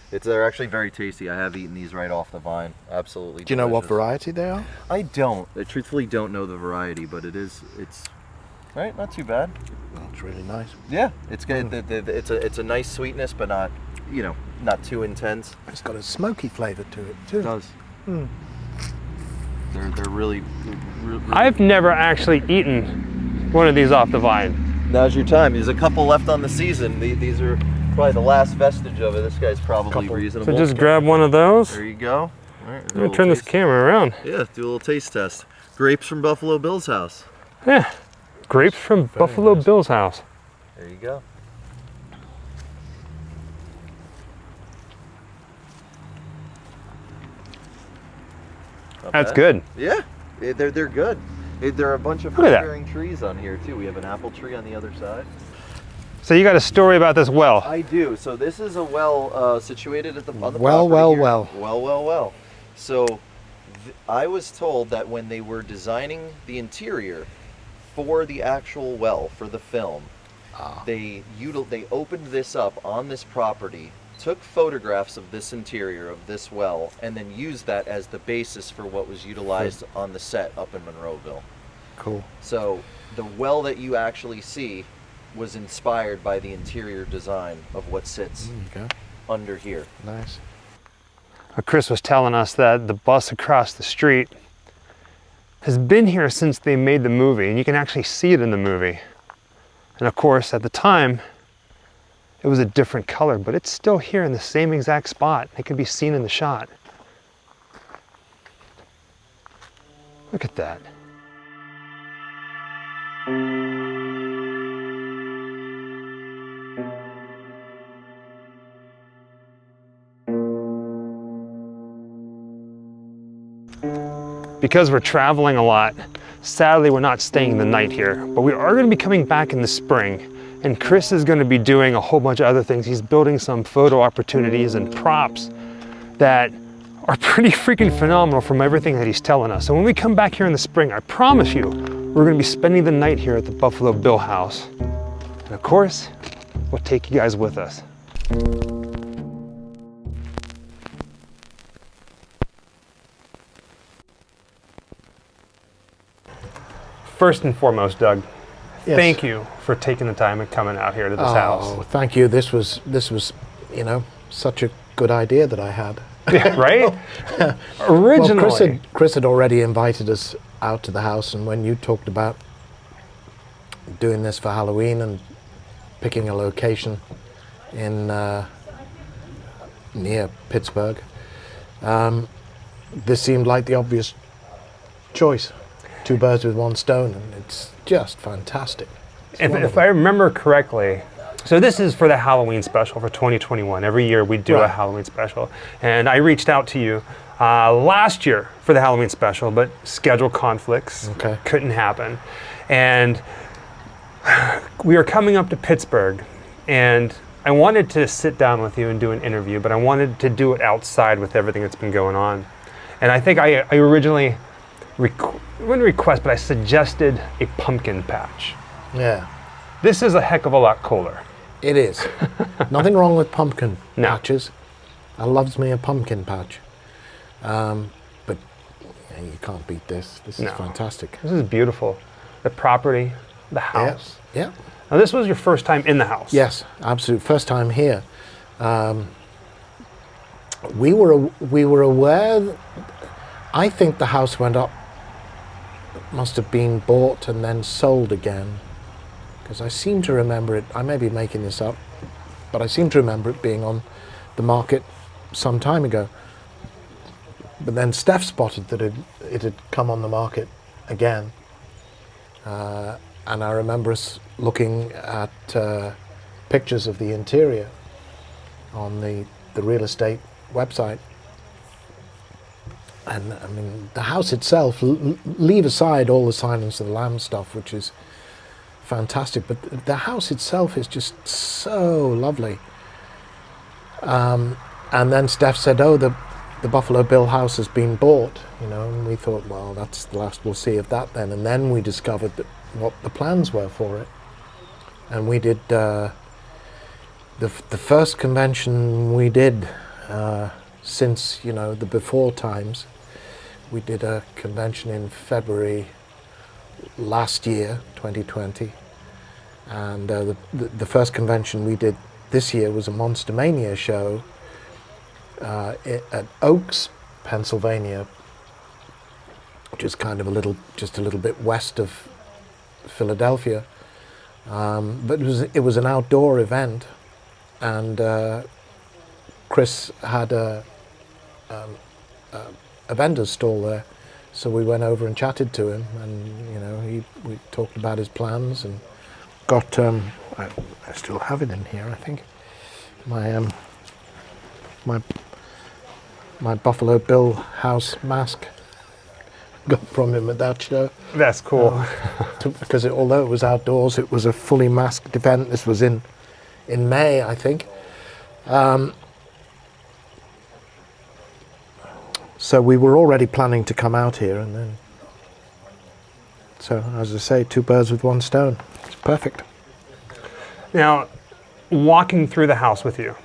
They're actually very tasty. I have eaten these right off the vine. Absolutely. Do you know what variety they are? I don't. I truthfully don't know the variety, but it's right. Not too bad. Well, it's really nice. Yeah, it's good. It's a nice sweetness, but not, you know, not too intense. It's got a smoky flavour to it too. It does. They're really. I've never actually eaten one of these off the vine. Now's your time. There's a couple left on the season. These are probably the last vestige of it. This guy's probably reasonable. So just grab one of those. There you go. All right, I'm gonna turn this camera around. Yeah, do a little taste test. Grapes from Buffalo Bill's house. Yeah, grapes from Buffalo Bill's house. There you go. Not That's bad. good. Yeah, they're good. There are a bunch of Look at that. fruit-bearing trees on here too. We have an apple tree on the other side. So you got a story about this well? I do. So this is a well situated on the property Well. here. So I was told that when they were designing the interior for the actual well for the film, they opened this up on this property, took photographs of this interior of this well, and then used that as the basis for what was utilized on the set up in Monroeville. Cool. So the well that you actually see was inspired by the interior design of what sits under here. Nice. Chris was telling us that the bus across the street has been here since they made the movie, and you can actually see it in the movie. And of course, at the time, it was a different color, but it's still here in the same exact spot. It can be seen in the shot. Look at that. Because we're traveling a lot, sadly we're not staying the night here, but we are going to be coming back in the spring, and Chris is going to be doing a whole bunch of other things. He's building some photo opportunities and props that are pretty freaking phenomenal from everything that he's telling us. So when we come back here in the spring, I promise you, we're going to be spending the night here at the Buffalo Bill house. And of course, we'll take you guys with us. First and foremost, Doug, thank you for taking the time and coming out here to this house. Oh, thank you. This was, you know, such a good idea that I had. Yeah, right? Originally. Well, Chris had already invited us out to the house, and when you talked about doing this for Halloween and picking a location in near Pittsburgh, this seemed like the obvious choice. Two birds with one stone, and it's just fantastic. If I remember correctly, so this is for the Halloween special for 2021. Every year we do a Halloween special. And I reached out to you last year for the Halloween special, but schedule conflicts couldn't happen. And we are coming up to Pittsburgh, and I wanted to sit down with you and do an interview, but I wanted to do it outside with everything that's been going on. And I think I originally wouldn't request, but I suggested a pumpkin patch. Yeah. This is a heck of a lot cooler. It is. Nothing wrong with pumpkin patches. I loves me a pumpkin patch. But yeah, you can't beat this. This is fantastic. This is beautiful. The property, the house. Yeah. Now this was your first time in the house. Yes, absolute first time here. We were aware. I think the house went up. Must have been bought and then sold again, because I seem to remember it. I may be making this up, but I seem to remember it being on the market some time ago. But then Steph spotted that it had come on the market again, and I remember us looking at pictures of the interior on the real estate website. And I mean, the house itself, leave aside all the Silence of the Lambs stuff, which is fantastic, but the house itself is just so lovely. And then Steph said, oh, the Buffalo Bill house has been bought, you know, and we thought, well, that's the last we'll see of that then. And then we discovered that what the plans were for it. And we did the first convention we did since, you know, the before times. We did a convention in February last year, 2020. And the first convention we did this year was a Monster Mania show at Oaks, Pennsylvania, which is kind of just a little bit west of Philadelphia. But it was an outdoor event, and Chris had a vendor's stall there, so we went over and chatted to him, and you know, we talked about his plans and got I still have it in here, I think, my Buffalo Bill house mask got from him at that show. That's cool. Because although it was outdoors, it was a fully masked event. This was in May, I think. So we were already planning to come out here, and then, so as I say, 2 birds with 1 stone. It's perfect. Now, walking through the house with you,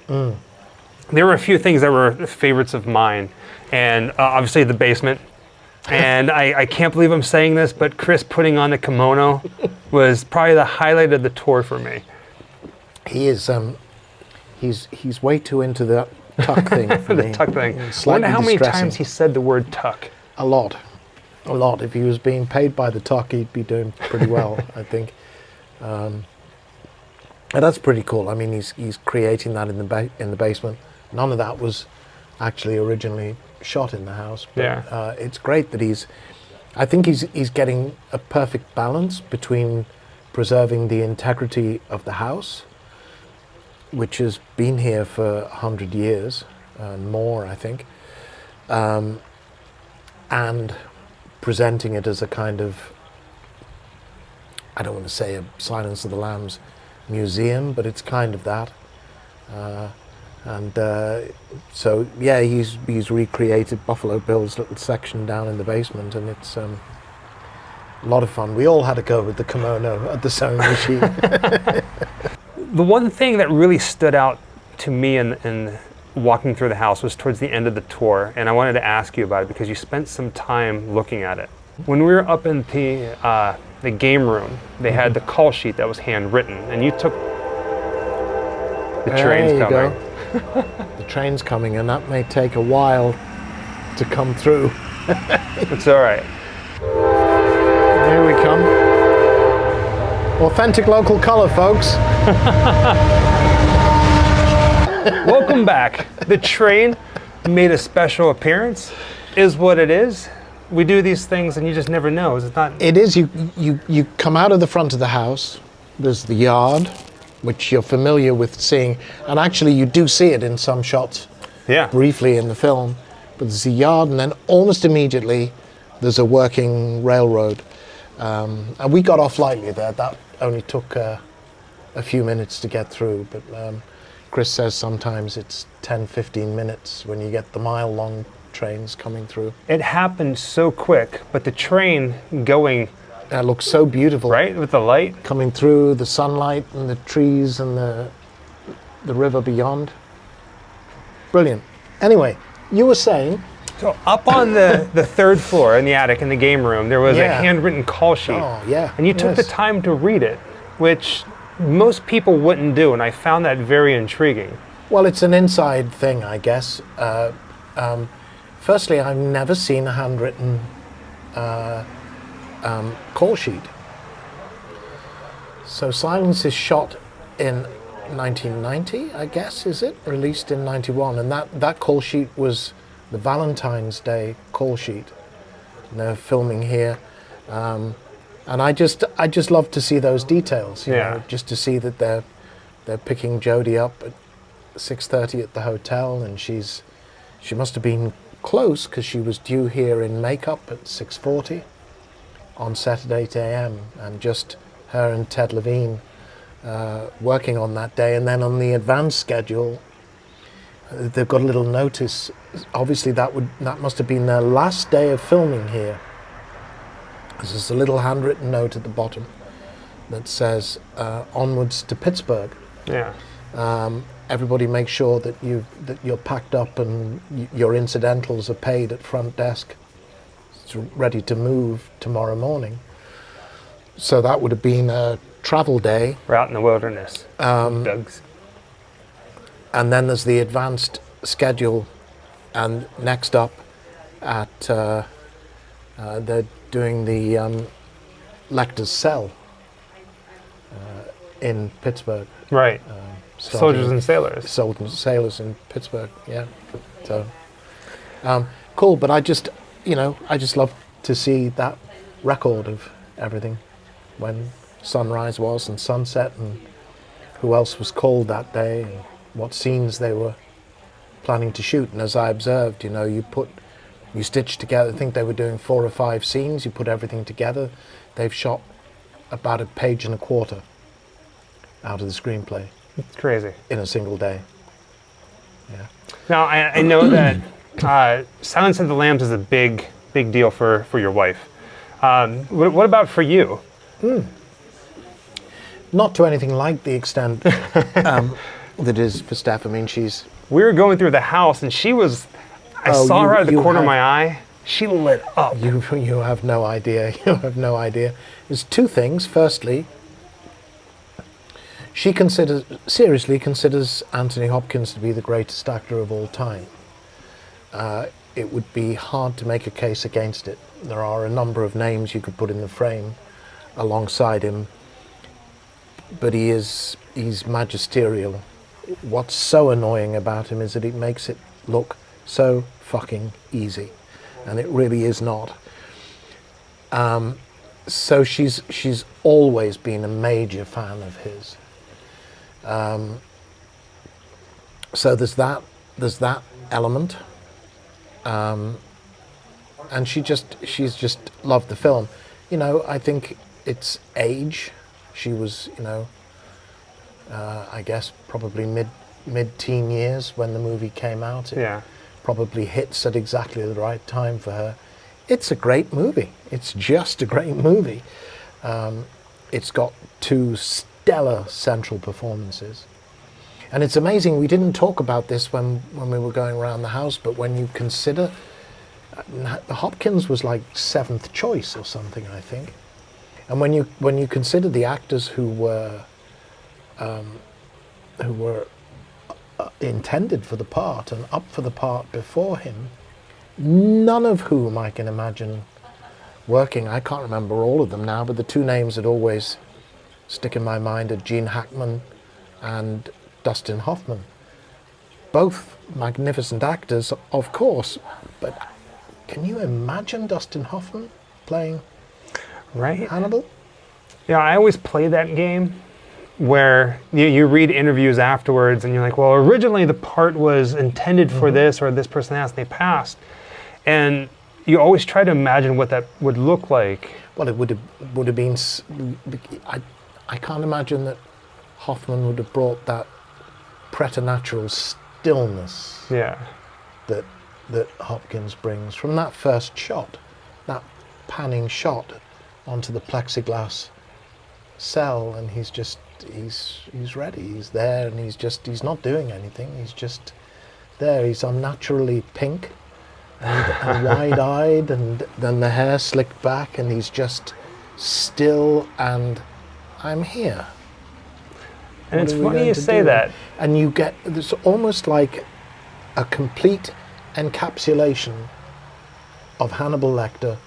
there were a few things that were favorites of mine, and obviously the basement. And I can't believe I'm saying this, but Chris putting on the kimono was probably the highlight of the tour for me. He is, he's way too into the tuck thing for the me. tuck thing. I Slightly wonder how many distressing. times he said the word tuck. A lot. If he was being paid by the tuck, he'd be doing pretty well, I think. And that's pretty cool. I mean, he's creating that in the basement. None of that was actually originally shot in the house. But, Yeah. it's great that I think he's getting a perfect balance between preserving the integrity of the house, which has been here for 100 years and more, I think, and presenting it as a kind of, I don't want to say a Silence of the Lambs museum, but it's kind of that. So yeah, he's recreated Buffalo Bill's little section down in the basement, and it's a lot of fun. We all had a go with the kimono at the sewing machine. The one thing that really stood out to me in walking through the house was towards the end of the tour, and I wanted to ask you about it because you spent some time looking at it. When we were up in the game room, they had the call sheet that was handwritten, and you took the train's coming. Go. The train's coming, and that may take a while to come through. It's all right. Here we come. Authentic local color, folks. Welcome back. The train made a special appearance. Is what it is. We do these things, and you just never know. It's not. It is. You come out of the front of the house. There's the yard, which you're familiar with seeing, and actually you do see it in some shots. Yeah. Briefly in the film, but there's a yard, and then almost immediately there's a working railroad, and we got off lightly there. That only took a few minutes to get through, but Chris says sometimes it's 10-15 minutes when you get the mile-long trains coming through. It happened so quick, but the train going. It looks so beautiful, right, with the light coming through, the sunlight and the trees and the river beyond. Brilliant. Anyway, you were saying. So up on the 3rd floor in the attic in the game room, there was a handwritten call sheet. Oh, yeah. And you took the time to read it, which most people wouldn't do, and I found that very intriguing. Well, it's an inside thing, I guess. Firstly, I've never seen a handwritten call sheet. So Silence is shot in 1990, I guess, is it? Released in 91, and that call sheet was the Valentine's Day call sheet. And they're filming here, and I just love to see those details. You know, just to see that they're picking Jodie up at 6:30 at the hotel, and she must have been close because she was due here in makeup at 6:40 on Saturday 8 a.m. and just her and Ted Levine working on that day, and then on the advance schedule they've got a little notice. Obviously, that must have been their last day of filming here. There's a little handwritten note at the bottom that says, "Onwards to Pittsburgh." Yeah. Everybody make sure that you're packed up and your incidentals are paid at front desk. It's ready to move tomorrow morning. So that would have been a travel day. We're out in the wilderness. Doug's. And then there's the advanced schedule, and next up at they're doing the lecter's cell in Pittsburgh. Right. Soldiers and sailors. Soldiers and sailors in Pittsburgh, yeah. So, cool, but I just love to see that record of everything, when sunrise was and sunset, and who else was called that day, and what scenes they were planning to shoot. And as I observed, you stitch together, I think they were doing 4 or 5 scenes, you put everything together, they've shot about 1.25 pages out of the screenplay. It's crazy. In a single day. Yeah. Now, I know that Silence of the Lambs is a big deal for your wife. What about for you? Not to anything like the extent that is for Steph. I mean, we were going through the house, and she was... I saw her out of the corner of my eye. She lit up. You have no idea. You have no idea. There's 2 things. Firstly, she seriously considers Anthony Hopkins to be the greatest actor of all time. It would be hard to make a case against it. There are a number of names you could put in the frame alongside him, but he's magisterial. What's so annoying about him is that it makes it look so fucking easy, and it really is not. So she's always been a major fan of his. So there's that element, and she's just loved the film. I think it's age. She was, I guess probably mid-teen years when the movie came out. It probably hits at exactly the right time for her. It's a great movie. It's just a great movie. It's got 2 stellar central performances. And it's amazing, we didn't talk about this when we were going around the house, but when you consider, Hopkins was like 7th choice or something, I think. And when you consider the actors who were intended for the part and up for the part before him, none of whom I can imagine working. I can't remember all of them now, but the 2 names that always stick in my mind are Gene Hackman and Dustin Hoffman. Both magnificent actors, of course, but can you imagine Dustin Hoffman playing Hannibal? Yeah, I always play that game where you read interviews afterwards and you're like, well, originally the part was intended for this, or this person asked, they passed. And you always try to imagine what that would look like. Well, it would have been... I can't imagine that Hoffman would have brought that preternatural stillness that Hopkins brings from that first shot, that panning shot onto the plexiglass cell, and he's ready, he's there, and he's not doing anything, he's just there. He's unnaturally pink and wide-eyed, and then the hair slicked back, and he's just still, and I'm here. And it's funny you say that. And you get, it's almost like a complete encapsulation of Hannibal Lecter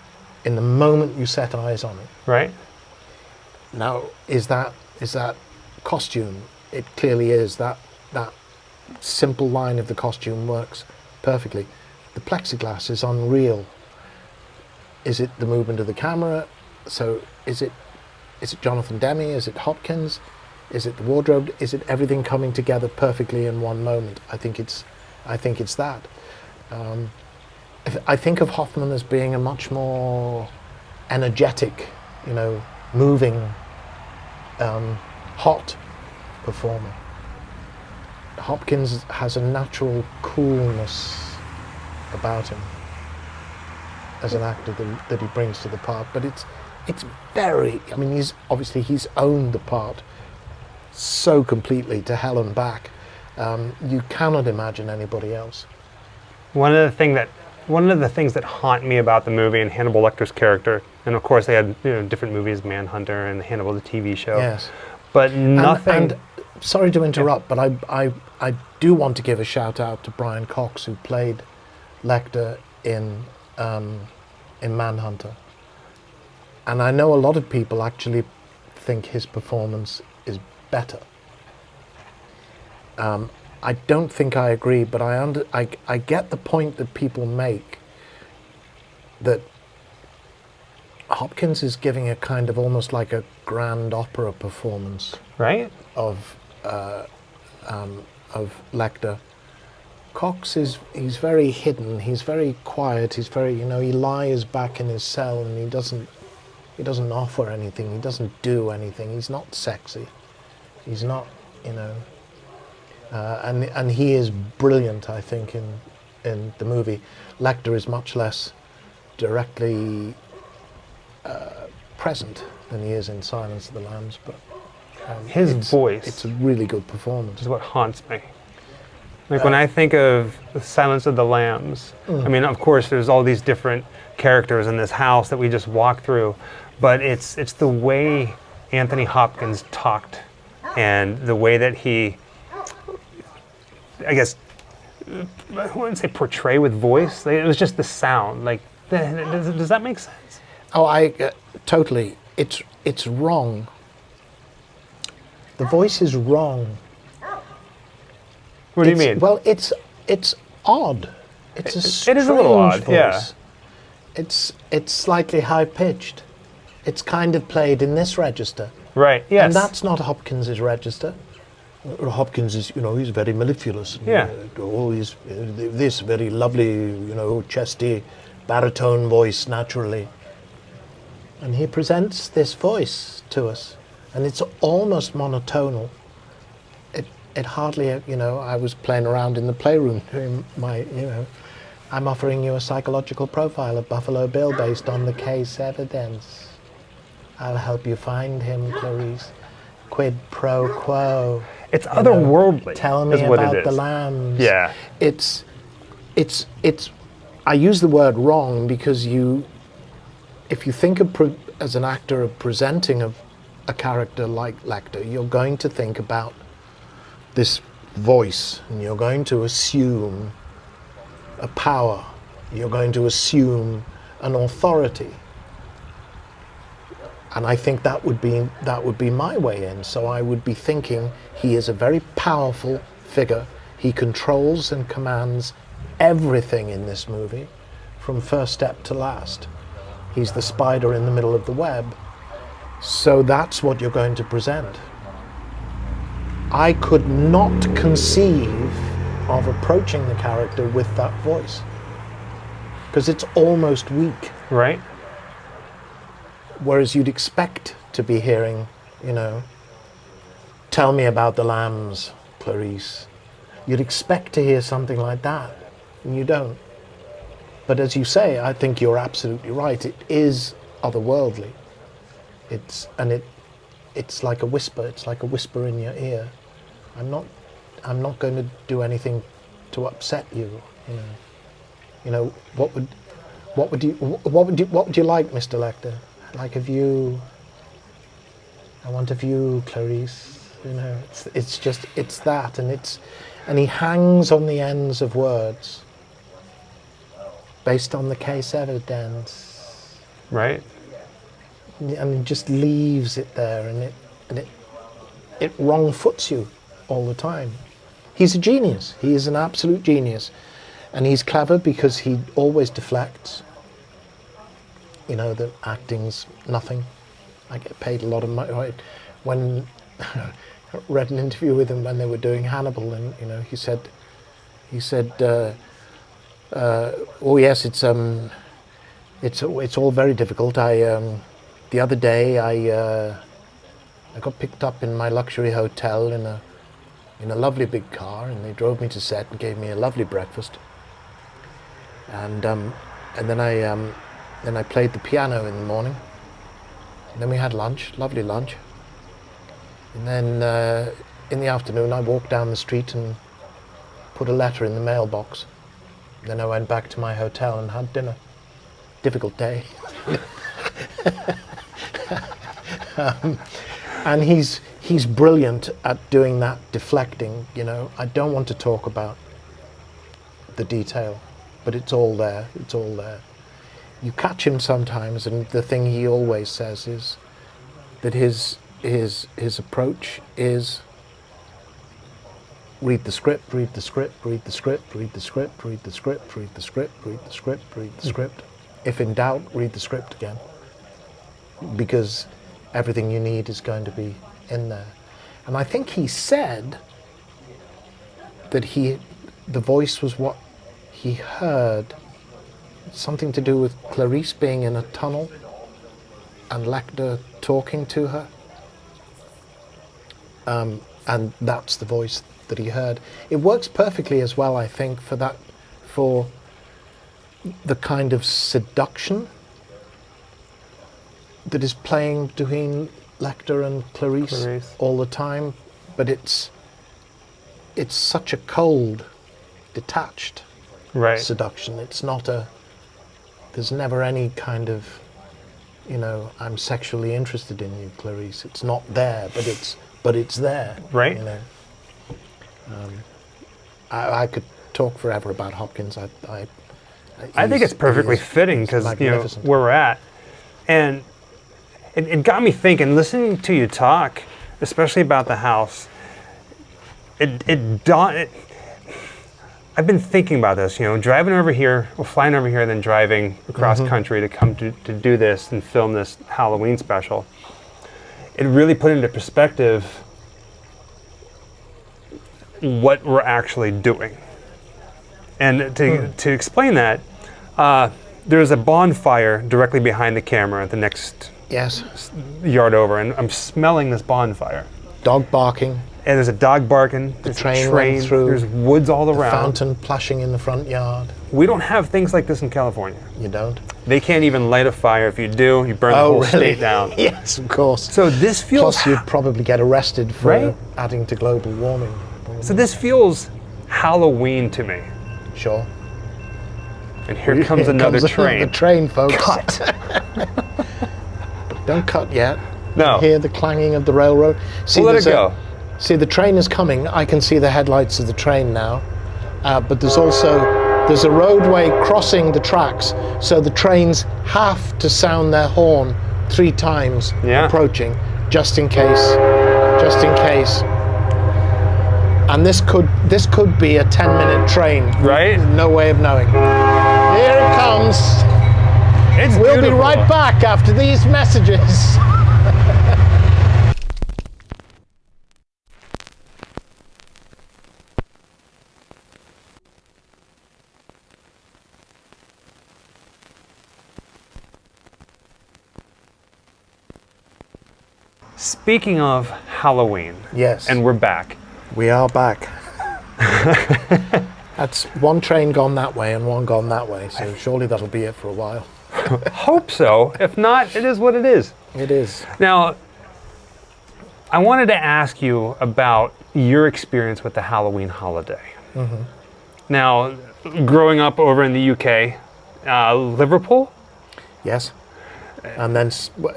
in the moment you set eyes on it. Right. Now, is that costume? It clearly is. That simple line of the costume works perfectly. The plexiglass is unreal. Is it the movement of the camera? So is it Jonathan Demme? Is it Hopkins? Is it the wardrobe? Is it everything coming together perfectly in one moment? I think it's that. I think of Hoffman as being a much more energetic, moving, hot performer. Hopkins has a natural coolness about him as an actor that he brings to the part, but it's very, I mean, he's owned the part so completely to hell and back. You cannot imagine anybody else. One of the things that haunt me about the movie and Hannibal Lecter's character, and of course they had different movies, Manhunter and Hannibal the TV show. Yes. But nothing. And sorry to interrupt, but I do want to give a shout out to Brian Cox, who played Lecter in Manhunter. And I know a lot of people actually think his performance is better. I don't think I agree, but I get the point that people make, that Hopkins is giving a kind of almost like a grand opera performance, right, of Lecter. Cox he's very hidden. He's very quiet. He's very, he lies back in his cell and he doesn't offer anything. He doesn't do anything. He's not sexy. He's not, and he is brilliant, I think, in the movie. Lecter is much less directly present than he is in Silence of the Lambs, but his voice, it's a really good performance. Is what haunts me. Like when I think of Silence of the Lambs, I mean, of course, there's all these different characters in this house that we just walk through, but it's the way Anthony Hopkins talked and the way that he, I guess, I wouldn't say portray with voice. Like, it was just the sound. Like, does that make sense? Oh, I totally. It's wrong. The voice is wrong. What do you mean? Well, it's odd. It's a strange it is a little odd, voice. yeah. It's slightly high pitched. It's kind of played in this register. Right. Yes. And that's not Hopkins's register. Hopkins is, he's very mellifluous. Yeah. Always this very lovely, chesty, baritone voice naturally. And he presents this voice to us, and it's almost monotonal. It hardly, I was playing around in the playroom doing I'm offering you a psychological profile of Buffalo Bill based on the case evidence. I'll help you find him, Clarice. Quid pro quo. It's otherworldly. Tell me about the lambs. Yeah. It's. I use the word wrong because if you think of as an actor of presenting a character like Lecter, you're going to think about this voice, and you're going to assume a power. You're going to assume an authority. And I think that would be my way in. So I would be thinking he is a very powerful figure. He controls and commands everything in this movie, from first step to last. He's the spider in the middle of the web. So that's what you're going to present. I could not conceive of approaching the character with that voice, because it's almost weak. Right. Whereas you'd expect to be hearing, tell me about the lambs, Clarice. You'd expect to hear something like that, and you don't. But as you say, I think you're absolutely right. It is otherworldly. It's like a whisper. It's like a whisper in your ear. I'm not going to do anything to upset you. What would you like, Mr. Lecter? I'd like a view. I want a view, Clarice. It's that, and he hangs on the ends of words based on the case evidence. Right. And he just leaves it there, and it wrong foots you all the time. He's a genius. He is an absolute genius, and he's clever because he always deflects. The acting's nothing. I get paid a lot of money. When I read an interview with him when they were doing Hannibal, and he said, oh yes, it's all very difficult. The other day I got picked up in my luxury hotel in a in a lovely big car, and they drove me to set and gave me a lovely breakfast. And then I played the piano in the morning. And then we had lunch, lovely lunch. And then in the afternoon I walked down the street and put a letter in the mailbox. Then I went back to my hotel and had dinner. Difficult day. And he's brilliant at doing that, deflecting, you know. I don't want to talk about the detail, but it's all there, it's all there. You catch him sometimes, and the thing he always says is that his approach is read the script, read the script, read the script, read the script, read the script, read the script, read the script, read the script. If in doubt, read the script again. Because everything you need is going to be in there. And I think he said that the voice was what he heard, something to do with Clarice being in a tunnel and Lecter talking to her. And that's the voice that he heard. It works perfectly as well, I think, for the kind of seduction that is playing between Lecter and Clarice all the time, but it's such a cold, detached seduction. It's not there's never any kind of, you know, I'm sexually interested in you, Clarice. It's not there, but it's there. Right. You know. I could talk forever about Hopkins. I think it's perfectly fitting because, you know, where we're at. And it got me thinking, listening to you talk, especially about the house, I've been thinking about this, you know, driving over here, or flying over here, then driving across country to come to do this and film this Halloween special. It really put into perspective what we're actually doing. And to explain that, there's a bonfire directly behind the camera at the next yard over, and I'm smelling this bonfire. Dog barking. And there's a dog barking. The train went through. There's woods all around. Fountain plashing in the front yard. We don't have things like this in California. You don't? They can't even light a fire. If you do, you burn the whole state down. Yes, of course. So this feels... Plus you'd probably get arrested for adding to global warming. So this feels Halloween to me. Sure. And here comes another train. Another train, folks. Cut. But don't cut yet. No. Hear the clanging of the railroad. See, we'll let it go. See, the train is coming. I can see the headlights of the train now. But there's a roadway crossing the tracks, so the trains have to sound their horn 3 times approaching, just in case. And this could be a 10-minute train. Right? No way of knowing. Here it comes. We'll be right back after these messages. Speaking of Halloween. Yes. And we're back. We are back. That's one train gone that way and one gone that way, so surely that'll be it for a while. Hope so. If not, it is what it is. It is. Now, I wanted to ask you about your experience with the Halloween holiday. Mm-hmm. Now, growing up over in the UK, Liverpool? Yes. And then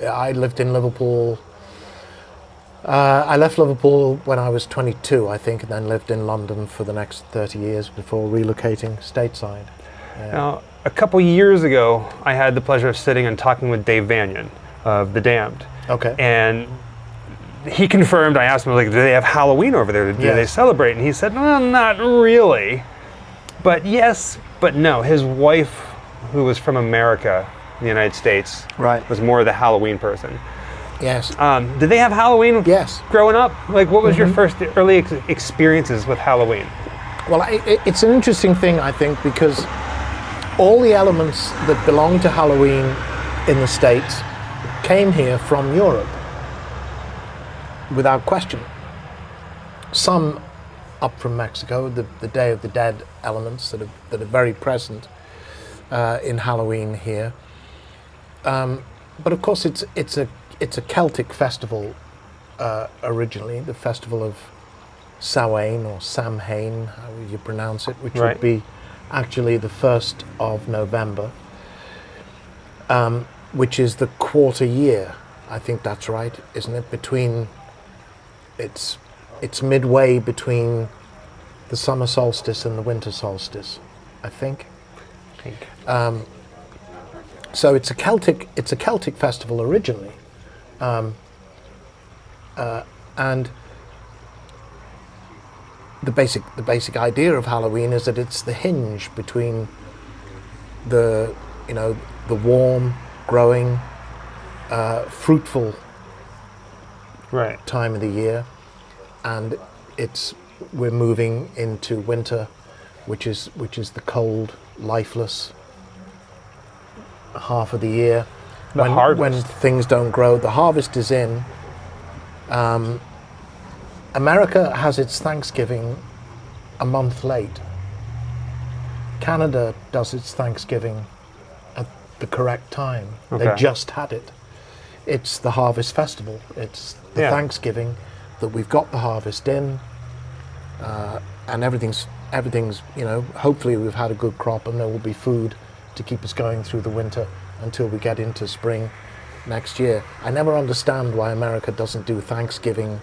I lived in Liverpool. I left Liverpool when I was 22, I think, and then lived in London for the next 30 years before relocating stateside. Now, a couple years ago, I had the pleasure of sitting and talking with Dave Vanian of The Damned. Okay. And he confirmed, I asked him, like, do they have Halloween over there? Do they celebrate? And he said, well, not really. But yes, but no. His wife, who was from America, the United States, was more of the Halloween person. Yes. Did they have Halloween growing up? Like, what was your first early experiences with Halloween? Well, it's an interesting thing, I think, because all the elements that belong to Halloween in the States came here from Europe, without question. Some up from Mexico, the Day of the Dead elements that are very present in Halloween here. But of course, it's a Celtic festival originally, the festival of Samhain or Samhain, how you pronounce it, which would be actually the 1st of November, which is the quarter year. I think that's right, isn't it? It's midway between the summer solstice and the winter solstice, I think. So it's a Celtic festival originally, and the basic idea of Halloween is that it's the hinge between the warm, growing, fruitful time of the year, and we're moving into winter, which is the cold, lifeless half of the year. When things don't grow. The harvest is in. America has its Thanksgiving a month late. Canada does its Thanksgiving at the correct time. They just had it. It's the harvest festival. It's the Thanksgiving that we've got the harvest in, and everything's hopefully we've had a good crop and there will be food to keep us going through the winter until we get into spring next year. I never understand why America doesn't do Thanksgiving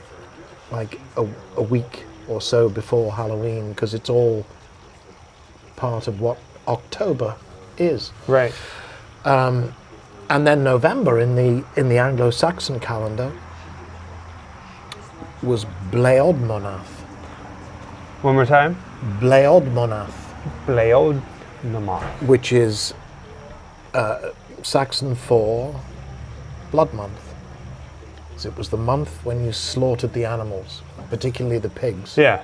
like a week or so before Halloween, because it's all part of what October is. Right. And then November in the Anglo-Saxon calendar was Bleodmonath. One more time. Bleodmonath. Bleodmonath. Which is Saxon for blood month. So it was the month when you slaughtered the animals, particularly the pigs, that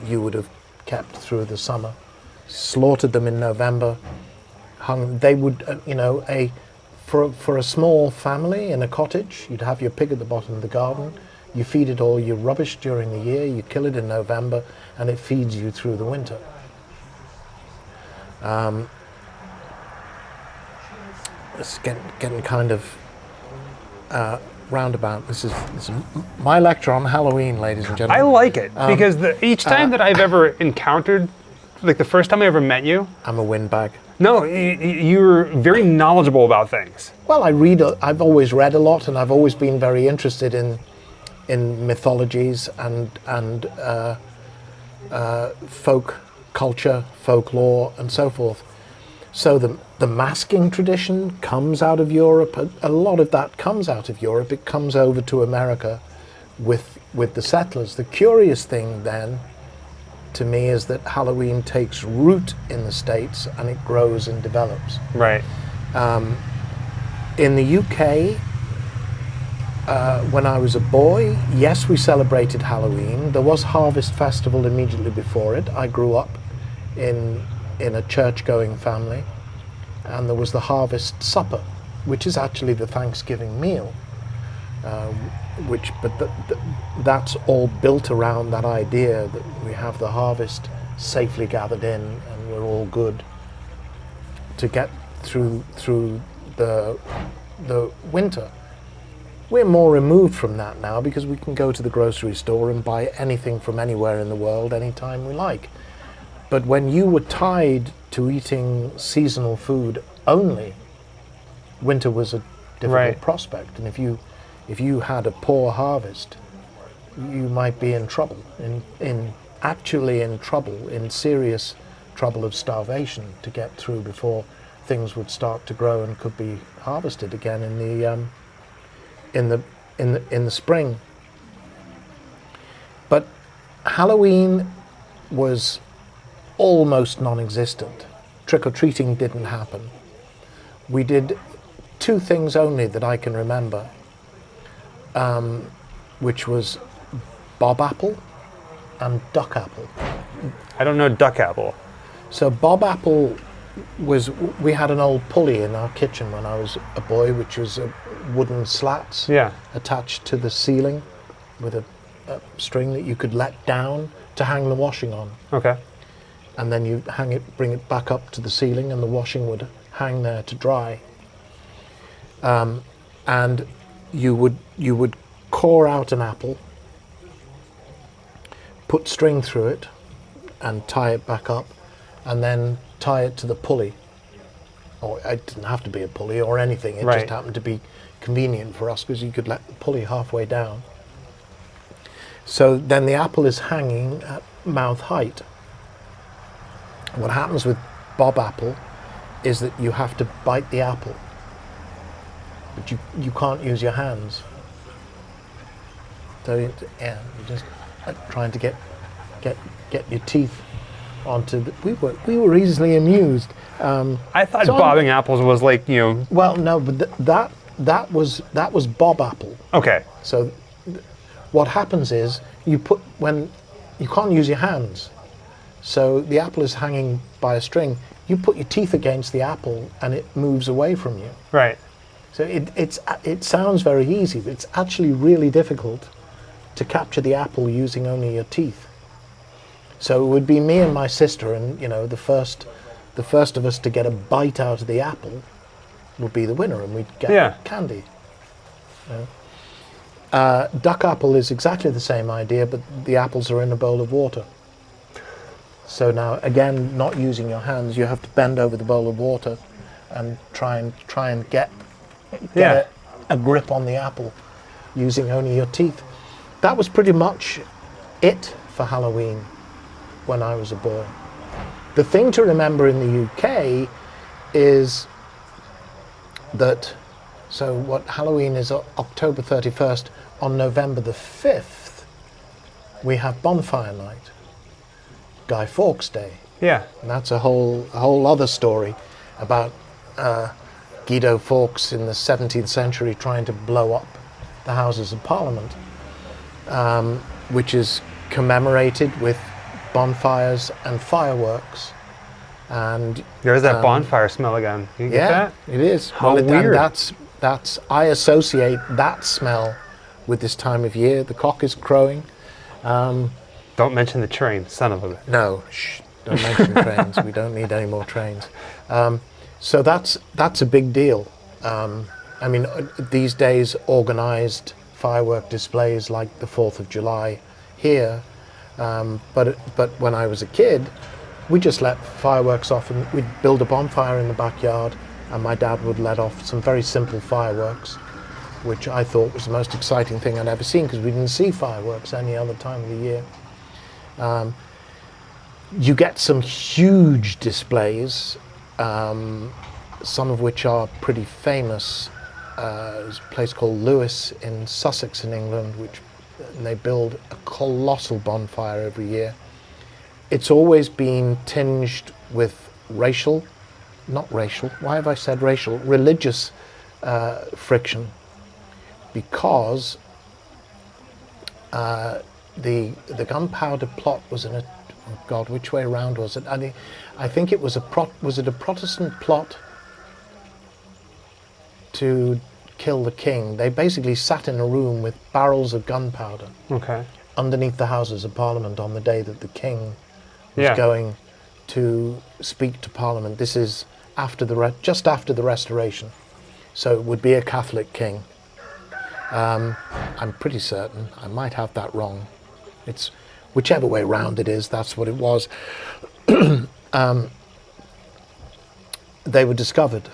you would have kept through the summer. Slaughtered them in November. They would, for a small family in a cottage, you'd have your pig at the bottom of the garden. You feed it all your rubbish during the year. You kill it in November, and it feeds you through the winter. It's getting kind of roundabout. This is my lecture on Halloween, ladies and gentlemen. I like it because each time that I've ever encountered, like the first time I ever met you, I'm a windbag. No, you're very knowledgeable about things. Well, I've always read a lot, and I've always been very interested in mythologies and folk culture, folklore, and so forth. So the masking tradition comes out of Europe. A lot of that comes out of Europe. It comes over to America with the settlers. The curious thing then, to me, is that Halloween takes root in the States and it grows and develops. Right. In the UK, when I was a boy, yes, we celebrated Halloween. There was Harvest Festival immediately before it. I grew up in a church-going family, and there was the Harvest Supper, which is actually the Thanksgiving meal, that's all built around that idea that we have the harvest safely gathered in and we're all good to get through the winter. We're more removed from that now because we can go to the grocery store and buy anything from anywhere in the world anytime we like. But when you were tied to eating seasonal food only, winter was a difficult prospect. And if you had a poor harvest, you might be in trouble, in serious trouble of starvation to get through before things would start to grow and could be harvested again in the spring. But Halloween was almost non-existent. Trick-or-treating didn't happen. We did two things only that I can remember, which was bob apple and duck apple. I don't know duck apple. So bob apple was, we had an old pulley in our kitchen when I was a boy, which was wooden slats attached to the ceiling with a string that you could let down to hang the washing on. Okay. And then you bring it back up to the ceiling, and the washing would hang there to dry. And you would core out an apple, put string through it, and tie it back up, and then tie it to the pulley. Or it didn't have to be a pulley or anything. It just happened to be convenient for us because you could let the pulley halfway down. So then the apple is hanging at mouth height. What happens with bob apple is that you have to bite the apple, but you can't use your hands. So you're just trying to get your teeth onto the, we were easily amused. I thought bobbing apples was like, you know. Well, no, but that was bob apple. Okay. So what happens is when you can't use your hands, so the apple is hanging by a string. You put your teeth against the apple, and it moves away from you. Right. So it sounds very easy, but it's actually really difficult to capture the apple using only your teeth. So it would be me and my sister, and the first of us to get a bite out of the apple would be the winner, and we'd get candy. Duck apple is exactly the same idea, but the apples are in a bowl of water. So now, again, not using your hands, you have to bend over the bowl of water and try and get a grip on the apple using only your teeth. That was pretty much it for Halloween when I was a boy. The thing to remember in the UK is that, so what Halloween is October 31st, on November the 5th, we have bonfire night, Guy Fawkes Day. Yeah. And that's a whole other story about Guido Fawkes in the 17th century trying to blow up the Houses of Parliament, which is commemorated with bonfires and fireworks. And there's that bonfire smell again. You get that? It is. How weird. And that's I associate that smell with this time of year. The cock is crowing. Don't mention the train, son of a bitch. No, don't mention trains. We don't need any more trains. So that's a big deal. I mean, these days, organised firework displays like the 4th of July here. But when I was a kid, we just let fireworks off, and we'd build a bonfire in the backyard, and my dad would let off some very simple fireworks, which I thought was the most exciting thing I'd ever seen, because we didn't see fireworks any other time of the year. You get some huge displays, some of which are pretty famous. There's a place called Lewis in Sussex in England, and they build a colossal bonfire every year. It's always been tinged with religious friction, because the gunpowder plot was in which way around was it? I think it was a Protestant plot to kill the king. They basically sat in a room with barrels of gunpowder underneath the Houses of Parliament on the day that the king was going to speak to Parliament. This is just after the Restoration, so it would be a Catholic king. I'm pretty certain. I might have that wrong. It's whichever way round it is, that's what it was. They were discovered,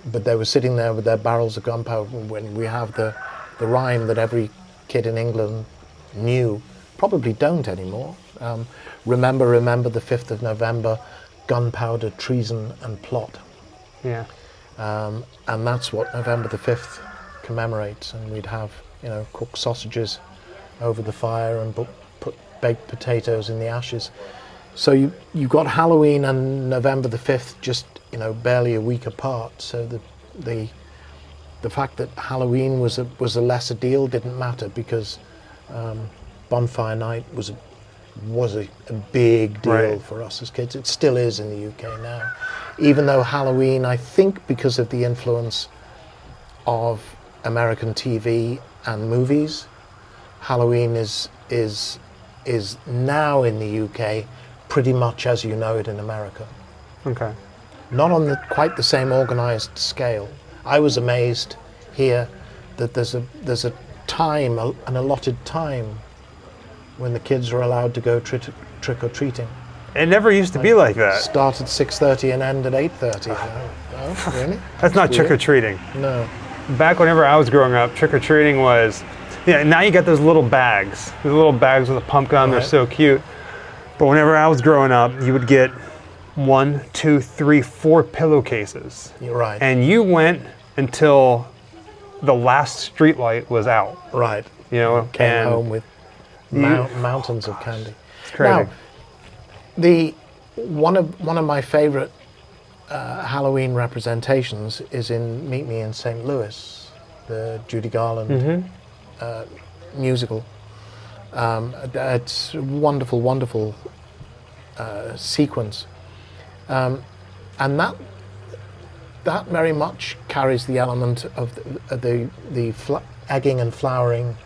but they were sitting there with their barrels of gunpowder. When we have the rhyme that every kid in England knew, probably don't anymore. Remember, remember the 5th of November, gunpowder, treason and plot. Yeah. And that's what November the 5th commemorates. And we'd have, cooked sausages over the fire and put baked potatoes in the ashes. So you got Halloween and November the 5th just, barely a week apart. So the fact that Halloween was a lesser deal didn't matter, because bonfire night was a big deal for us as kids. It still is in the UK now. Even though Halloween, I think because of the influence of American TV and movies, Halloween is is now in the UK pretty much as you know it in America. Okay. Not on quite the same organized scale. I was amazed here that there's a time, an allotted time, when the kids are allowed to go trick-or-treating. It never used to be like that. Start at 6:30 and end at 8:30. No, really? That's not trick-or-treating. No. Back whenever I was growing up, trick-or-treating was, now you got those little bags. Those little bags with a pumpkin on, they're so cute. But whenever I was growing up, you would get 1, 2, 3, 4 pillowcases. You're right. And you went until the last street light was out. Right. You know, Came home with mountains of candy. It's crazy. Now, one of my favorite Halloween representations is in Meet Me in St. Louis, the Judy Garland musical. It's a wonderful, wonderful sequence, and that very much carries the element of the egging and flowering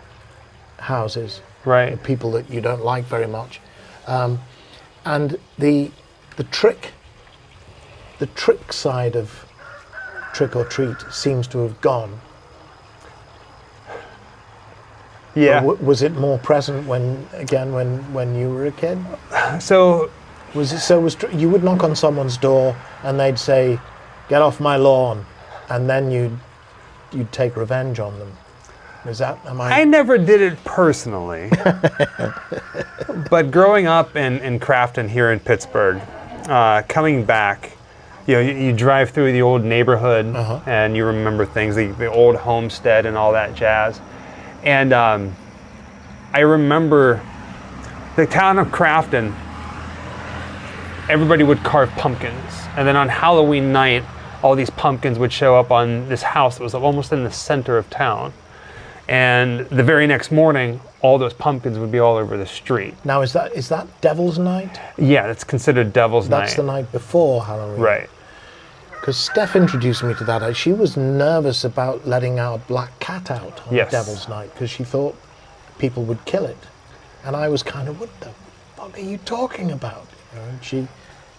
houses, right? The people that you don't like very much, and the trick side of Trick or Treat seems to have gone. Yeah. Was it more present when you were a kid? So you would knock on someone's door and they'd say, "Get off my lawn," and then you'd take revenge on them. I never did it personally, but growing up in Crafton here in Pittsburgh, coming back, you drive through the old neighborhood and you remember things, the old homestead and all that jazz. And I remember the town of Crafton, everybody would carve pumpkins. And then on Halloween night, all these pumpkins would show up on this house that was almost in the center of town. And the very next morning, all those pumpkins would be all over the street. Now, is that Devil's Night? Yeah, that's considered Devil's Night. That's the night before Halloween. Right. Because Steph introduced me to that. She was nervous about letting our black cat out on Devil's Night because she thought people would kill it. And I was kind of, what the fuck are you talking about? And she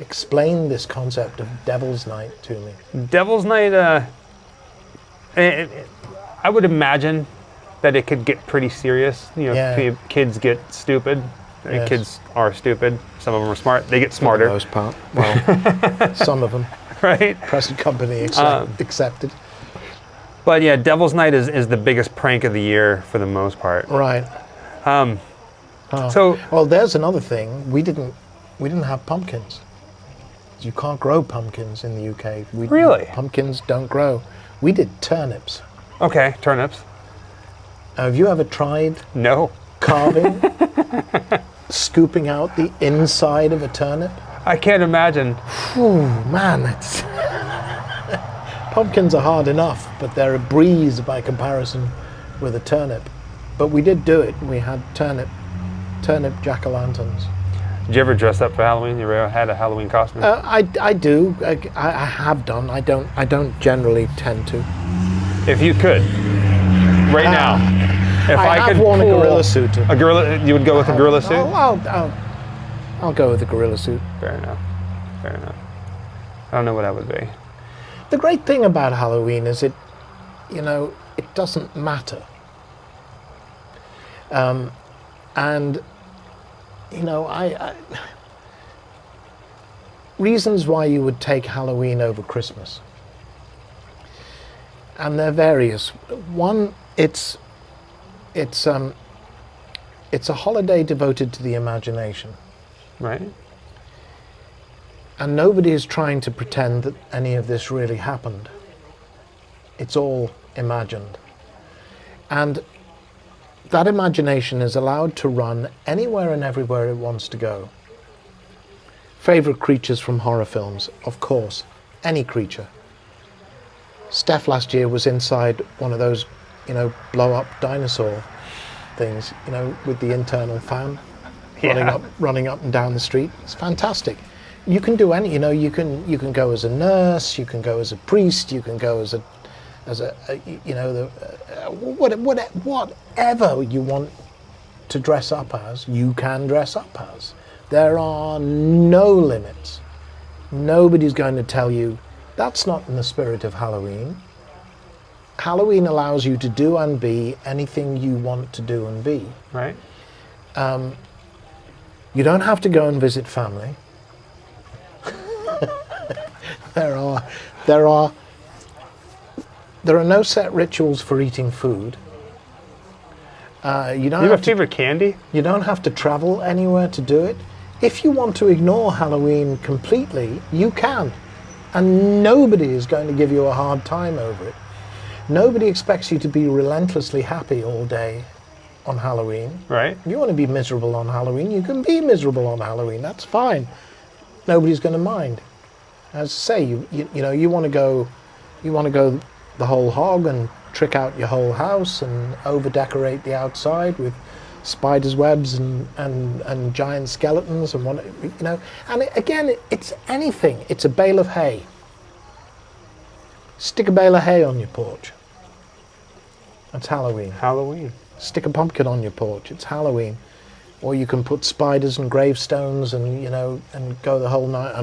explained this concept of Devil's Night to me. Devil's Night, I would imagine that it could get pretty serious. Kids get stupid. Yes. Kids are stupid. Some of them are smart. They get smarter. For the most part. Well, some of them. Right? Present company accepted. But yeah, Devil's Night is the biggest prank of the year for the most part. Right. Well, there's another thing. We didn't have pumpkins. You can't grow pumpkins in the UK. Really? Pumpkins don't grow. We did turnips. Okay, turnips. Have you ever tried? No. Carving, scooping out the inside of a turnip? I can't imagine. Oh man, pumpkins are hard enough, but they're a breeze by comparison with a turnip. But we did do it. We had turnip jack-o'-lanterns. Did you ever dress up for Halloween? You ever had a Halloween costume? I do. I have done. I don't generally tend to. If you could, right now, if I could worn a pull gorilla suit. A gorilla? You would go with a gorilla suit? I'll go with a gorilla suit. Fair enough. Fair enough. I don't know what that would be. The great thing about Halloween is it doesn't matter. And reasons why you would take Halloween over Christmas. And they're various. One, it's a holiday devoted to the imagination. Right. And nobody is trying to pretend that any of this really happened. It's all imagined. And that imagination is allowed to run anywhere and everywhere it wants to go. Favorite creatures from horror films, of course, any creature. Steph last year was inside one of those, blow-up dinosaur things, with the internal fan running up and down the street. It's fantastic. You can do any, you can go as a nurse, you can go as a priest, you can go whatever you want to dress up as, you can dress up as. There are no limits. Nobody's going to tell you, that's not in the spirit of Halloween. Halloween allows you to do and be anything you want to do and be. Right. You don't have to go and visit family. There are no set rituals for eating food. You don't have a favorite candy? You don't have to travel anywhere to do it. If you want to ignore Halloween completely, you can. And nobody is going to give you a hard time over it. Nobody expects you to be relentlessly happy all day on Halloween. Right. If you want to be miserable on Halloween, you can be miserable on Halloween. That's fine. Nobody's going to mind. As I say, you want to go the whole hog and trick out your whole house and over decorate the outside with spiders' webs and giant skeletons and and again, it's anything. It's a bale of hay. Stick a bale of hay on your porch. That's Halloween. Halloween. Stick a pumpkin on your porch. It's Halloween. Or you can put spiders and gravestones and and go the whole night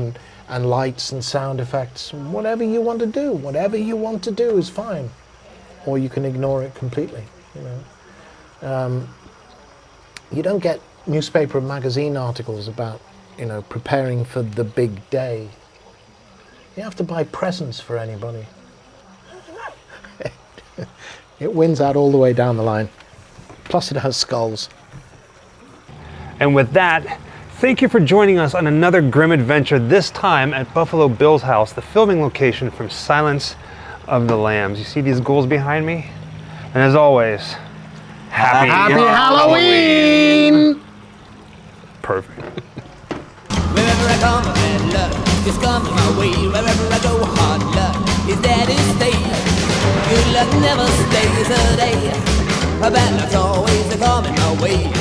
and lights and sound effects. Whatever you want to do. Whatever you want to do is fine. Or you can ignore it completely. You don't get newspaper and magazine articles about preparing for the big day. You have to buy presents for anybody. It wins out all the way down the line. Plus it has skulls. And with that, thank you for joining us on another Grimm adventure, this time at Buffalo Bill's house, the filming location from Silence of the Lambs. You see these ghouls behind me? And as always, Happy Halloween! Perfect. Wherever I come, bad luck is coming my way. Wherever I go, hard luck is there to stay. Good luck never stays a day. A bad luck's always coming my way.